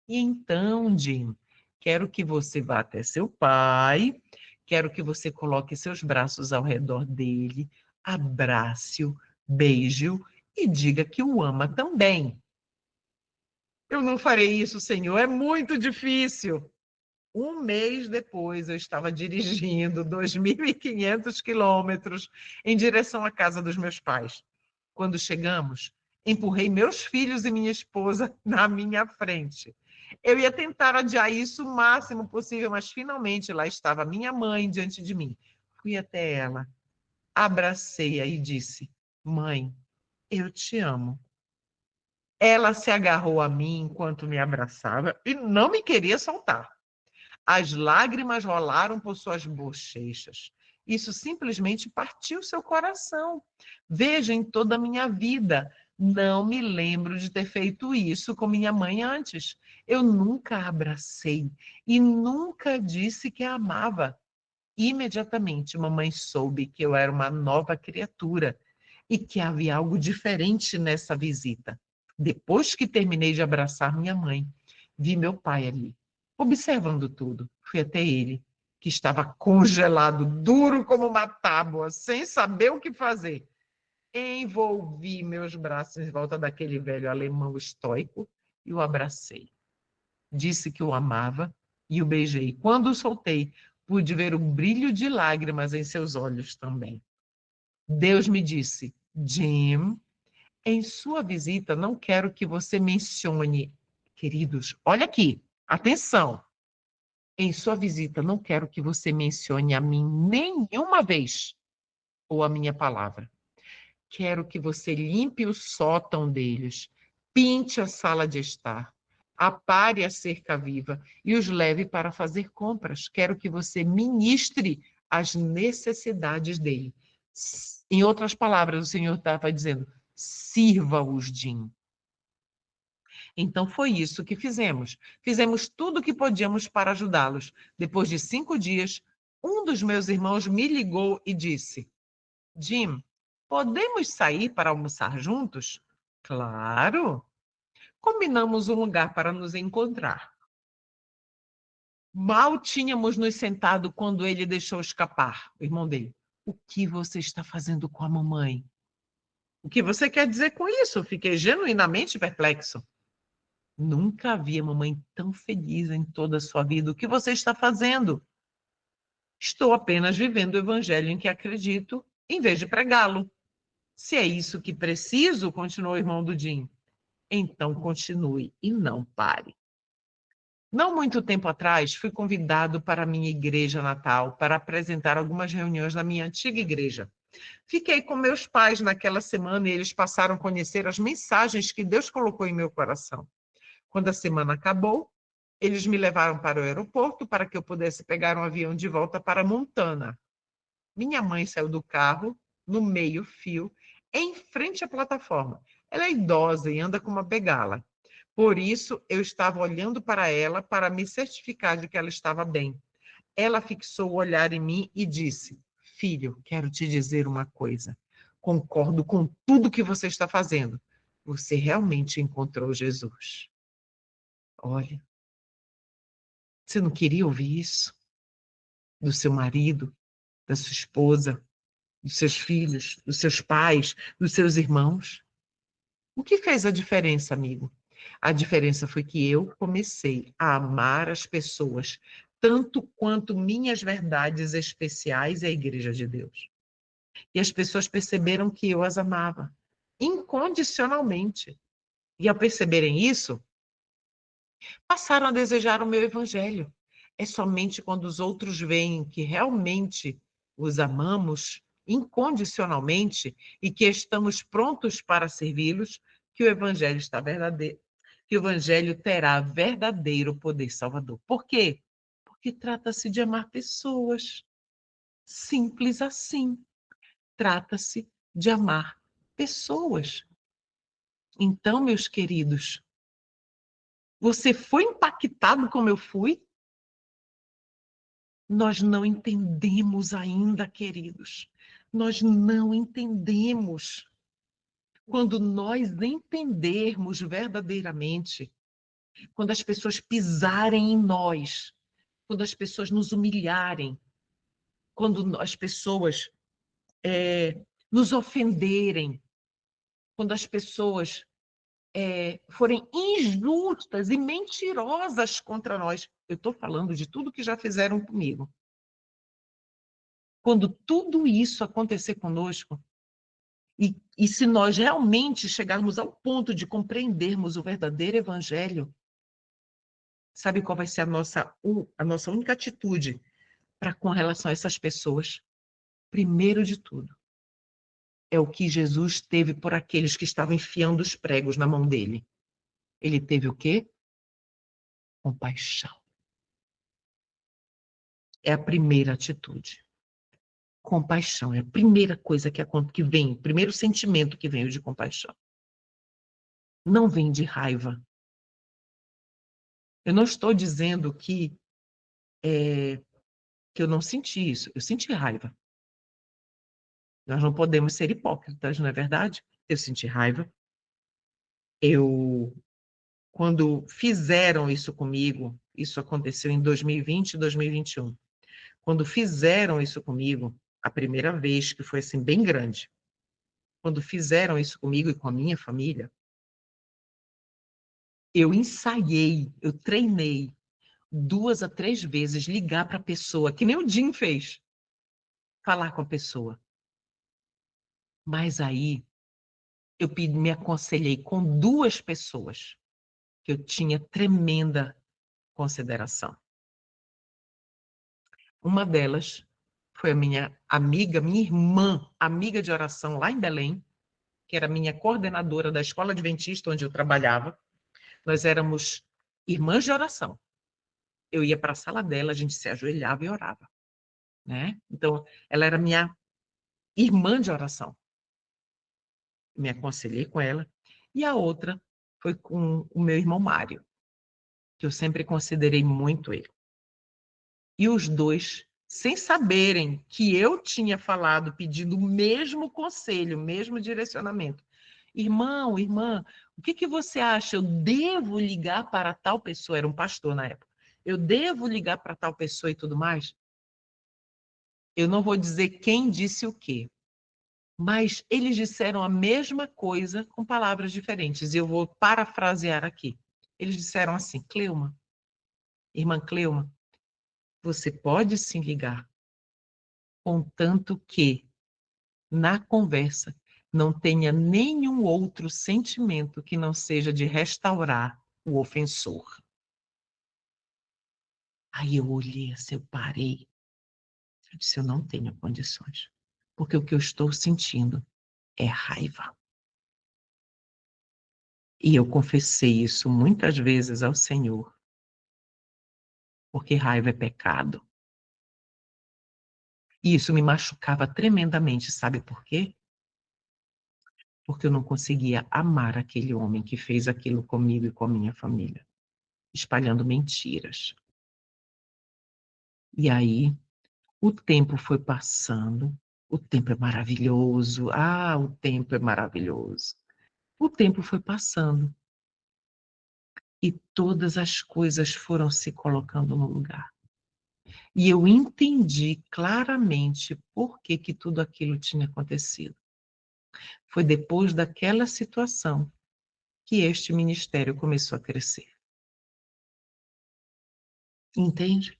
E então, Jim, quero que você vá até seu pai, quero que você coloque seus braços ao redor dele, abrace-o, beije-o e diga que o ama também. Eu não farei isso, Senhor, é muito difícil. 1 mês depois, eu estava dirigindo 2.500 quilômetros em direção à casa dos meus pais. Quando chegamos, empurrei meus filhos e minha esposa na minha frente. Eu ia tentar adiar isso o máximo possível, mas finalmente lá estava minha mãe diante de mim. Fui até ela, abracei-a e disse: mãe, eu te amo. Ela se agarrou a mim enquanto me abraçava e não me queria soltar. As lágrimas rolaram por suas bochechas. Isso simplesmente partiu seu coração. Veja, em toda a minha vida, não me lembro de ter feito isso com minha mãe antes. Eu nunca a abracei e nunca disse que a amava. Imediatamente, mamãe soube que eu era uma nova criatura e que havia algo diferente nessa visita. Depois que terminei de abraçar minha mãe, vi meu pai ali, observando tudo. Fui até ele, que estava congelado, duro como uma tábua, sem saber o que fazer. Envolvi meus braços em volta daquele velho alemão estoico e o abracei. Disse que o amava e o beijei. Quando o soltei, pude ver o brilho de lágrimas em seus olhos também. Deus me disse: Jim, em sua visita, não quero que você mencione, queridos, olha aqui, atenção. Em sua visita, não quero que você mencione a mim nenhuma vez ou a minha palavra. Quero que você limpe o sótão deles, pinte a sala de estar, apare a cerca viva e os leve para fazer compras. Quero que você ministre as necessidades dele. Em outras palavras, o Senhor estava dizendo, sirva-os, Jim. Então, foi isso que fizemos. Fizemos tudo o que podíamos para ajudá-los. Depois de 5 dias, um dos meus irmãos me ligou e disse, Jim, podemos sair para almoçar juntos? Claro. Combinamos um lugar para nos encontrar. Mal tínhamos nos sentado quando ele deixou escapar, o irmão dele. O que você está fazendo com a mamãe? O que você quer dizer com isso? Fiquei genuinamente perplexo. Nunca vi a mamãe tão feliz em toda a sua vida. O que você está fazendo? Estou apenas vivendo o evangelho em que acredito, em vez de pregá-lo. Se é isso que preciso, continuou o irmão do Jim, então continue e não pare. Não muito tempo atrás, fui convidado para a minha igreja natal para apresentar algumas reuniões na minha antiga igreja. Fiquei com meus pais naquela semana e eles passaram a conhecer as mensagens que Deus colocou em meu coração. Quando a semana acabou, eles me levaram para o aeroporto para que eu pudesse pegar um avião de volta para Montana. Minha mãe saiu do carro, no meio-fio, em frente à plataforma. Ela é idosa e anda com uma bengala. Por isso, eu estava olhando para ela para me certificar de que ela estava bem. Ela fixou o olhar em mim e disse, filho, quero te dizer uma coisa. Concordo com tudo que você está fazendo. Você realmente encontrou Jesus. Olha, você não queria ouvir isso? Do seu marido, da sua esposa, dos seus filhos, dos seus pais, dos seus irmãos? O que fez a diferença, amigo? A diferença foi que eu comecei a amar as pessoas, tanto quanto minhas verdades especiais e a Igreja de Deus. E as pessoas perceberam que eu as amava, incondicionalmente. E ao perceberem isso, passaram a desejar o meu evangelho. É somente quando os outros veem que realmente os amamos incondicionalmente e que estamos prontos para servi-los, que o evangelho está verdadeiro, que o evangelho terá verdadeiro poder salvador. Por quê? Porque trata-se de amar pessoas. Simples assim. Trata-se de amar pessoas. Então, meus queridos, você foi impactado como eu fui? Nós não entendemos ainda, queridos. Nós não entendemos. Quando nós entendermos verdadeiramente, quando as pessoas pisarem em nós, quando as pessoas nos humilharem, quando as pessoas nos ofenderem, quando as pessoas forem injustas e mentirosas contra nós, eu estou falando de tudo que já fizeram comigo. Quando tudo isso acontecer conosco, e se nós realmente chegarmos ao ponto de compreendermos o verdadeiro evangelho, sabe qual vai ser a nossa única atitude com relação a essas pessoas? Primeiro de tudo, é o que Jesus teve por aqueles que estavam enfiando os pregos na mão dele. Ele teve o quê? Compaixão. É a primeira atitude. Compaixão é a primeira coisa que vem, o primeiro sentimento que vem de compaixão. Não vem de raiva. Eu não estou dizendo que eu não senti isso. Eu senti raiva. Nós não podemos ser hipócritas, não é verdade? Eu senti raiva. Quando fizeram isso comigo, isso aconteceu em 2020 e 2021. Quando fizeram isso comigo, a primeira vez, que foi assim bem grande, quando fizeram isso comigo e com a minha família, eu ensaiei, eu treinei 2 a 3 vezes ligar para a pessoa, que nem o Jim fez, falar com a pessoa. Mas aí eu me aconselhei com 2 pessoas que eu tinha tremenda consideração. Uma delas foi a minha amiga, minha irmã, amiga de oração lá em Belém, que era minha coordenadora da escola adventista onde eu trabalhava. Nós éramos irmãs de oração. Eu ia para a sala dela, a gente se ajoelhava e orava, né? Então, ela era minha irmã de oração. Me aconselhei com ela. E a outra foi com o meu irmão Mário, que eu sempre considerei muito ele. E os dois, sem saberem que eu tinha falado, pedindo o mesmo conselho, o mesmo direcionamento. Irmão, irmã, o que você acha? Eu devo ligar para tal pessoa? Era um pastor na época. Eu devo ligar para tal pessoa e tudo mais? Eu não vou dizer quem disse o quê, mas eles disseram a mesma coisa com palavras diferentes. E eu vou parafrasear aqui. Eles disseram assim: Cleuma, irmã Cleuma, você pode sim ligar, contanto que na conversa não tenha nenhum outro sentimento que não seja de restaurar o ofensor. Aí eu olhei assim, eu parei. Eu disse, eu não tenho condições. Porque o que eu estou sentindo é raiva. E eu confessei isso muitas vezes ao Senhor. Porque raiva é pecado. E isso me machucava tremendamente, sabe por quê? Porque eu não conseguia amar aquele homem que fez aquilo comigo e com a minha família, espalhando mentiras. E aí, o tempo foi passando, o tempo é maravilhoso, o tempo é maravilhoso. O tempo foi passando e todas as coisas foram se colocando no lugar. E eu entendi claramente por que tudo aquilo tinha acontecido. Foi depois daquela situação que este ministério começou a crescer. Entende?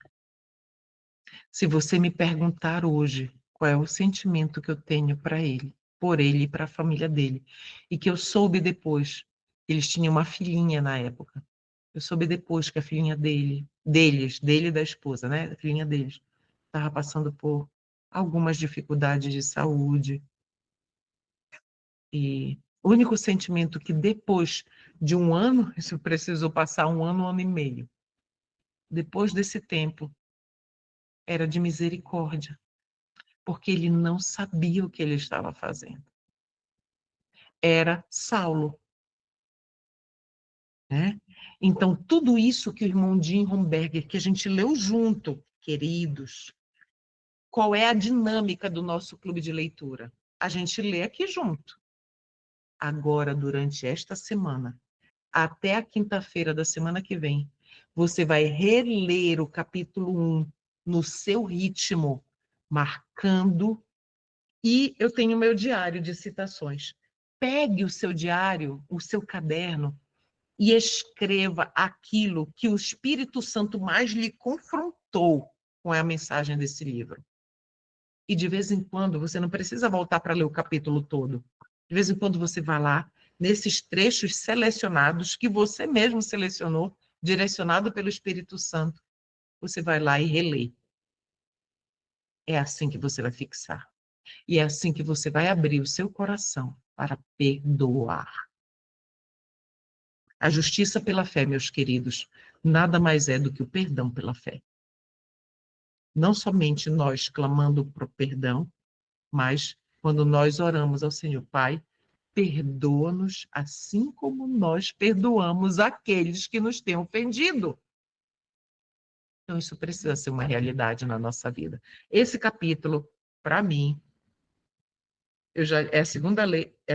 Se você me perguntar hoje qual é o sentimento que eu tenho para ele, por ele e para a família dele, e que eu soube depois, eles tinham uma filhinha na época, eu soube depois que a filhinha dele e da esposa, né, a filhinha deles, estava passando por algumas dificuldades de saúde, e o único sentimento que depois de um ano, isso precisou passar um ano e meio, depois desse tempo, era de misericórdia, porque ele não sabia o que ele estava fazendo. Era Saulo, né? Então, tudo isso que o irmão Jim Romberger, que a gente leu junto, queridos, qual é a dinâmica do nosso clube de leitura? A gente lê aqui junto. Agora, durante esta semana, até a quinta-feira da semana que vem, você vai reler o capítulo 1 no seu ritmo, marcando. E eu tenho meu diário de citações. Pegue o seu diário, o seu caderno, e escreva aquilo que o Espírito Santo mais lhe confrontou com a mensagem desse livro. E de vez em quando, você não precisa voltar para ler o capítulo todo. De vez em quando você vai lá, nesses trechos selecionados, que você mesmo selecionou, direcionado pelo Espírito Santo, você vai lá e relê. É assim que você vai fixar. E é assim que você vai abrir o seu coração para perdoar. A justiça pela fé, meus queridos, nada mais é do que o perdão pela fé. Não somente nós clamando por perdão, mas quando nós oramos ao Senhor, Pai, perdoa-nos assim como nós perdoamos aqueles que nos têm ofendido. Então, isso precisa ser uma realidade na nossa vida. Esse capítulo, para mim, é a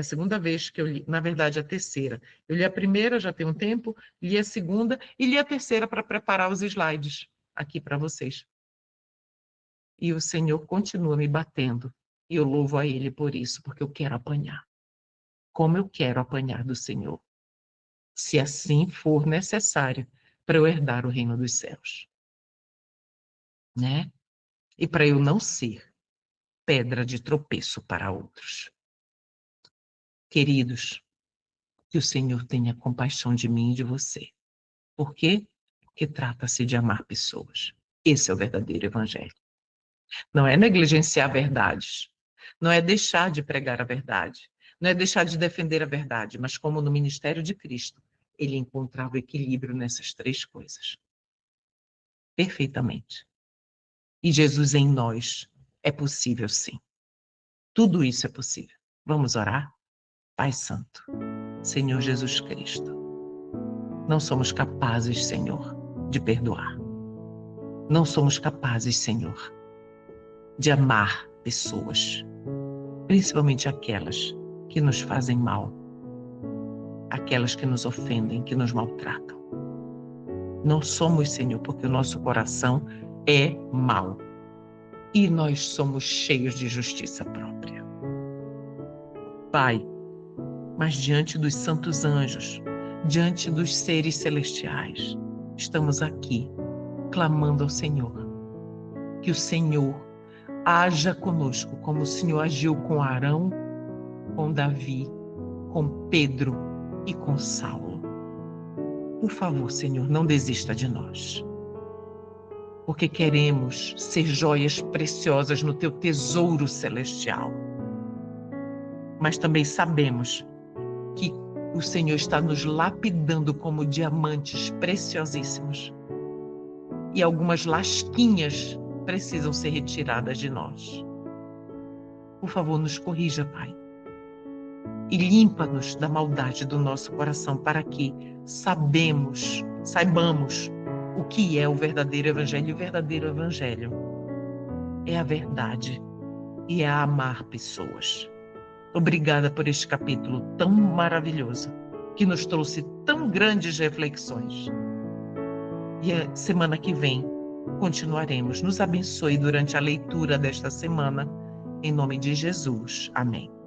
segunda vez que eu li, na verdade, a terceira. Eu li a primeira, já tem um tempo, li a segunda e li a terceira para preparar os slides aqui para vocês. E o Senhor continua me batendo. E eu louvo a Ele por isso, porque eu quero apanhar. Como eu quero apanhar do Senhor, se assim for necessário para eu herdar o reino dos céus. Né? E para eu não ser pedra de tropeço para outros. Queridos, que o Senhor tenha compaixão de mim e de você. Por quê? Porque trata-se de amar pessoas. Esse é o verdadeiro evangelho. Não é negligenciar verdades. Não é deixar de pregar a verdade. Não é deixar de defender a verdade, mas como no ministério de Cristo, ele encontrava equilíbrio nessas três coisas. Perfeitamente. E Jesus em nós é possível, sim. Tudo isso é possível. Vamos orar? Pai Santo, Senhor Jesus Cristo, não somos capazes, Senhor, de perdoar. Não somos capazes, Senhor, de amar pessoas, principalmente aquelas que nos fazem mal, aquelas que nos ofendem, que nos maltratam. Não somos, Senhor, porque o nosso coração é mau e nós somos cheios de justiça própria. Pai, mas diante dos santos anjos, diante dos seres celestiais, estamos aqui clamando ao Senhor, que o Senhor haja conosco como o Senhor agiu com Arão, com Davi, com Pedro e com Saulo. Por favor, Senhor, não desista de nós, porque queremos ser joias preciosas no teu tesouro celestial. Mas também sabemos que o Senhor está nos lapidando como diamantes preciosíssimos. E algumas lasquinhas precisam ser retiradas de nós. Por favor, nos corrija, Pai. E limpa-nos da maldade do nosso coração para que saibamos o que é o verdadeiro evangelho. E o verdadeiro evangelho é a verdade e é a amar pessoas. Obrigada por este capítulo tão maravilhoso, que nos trouxe tão grandes reflexões. E a semana que vem continuaremos. Nos abençoe durante a leitura desta semana. Em nome de Jesus. Amém.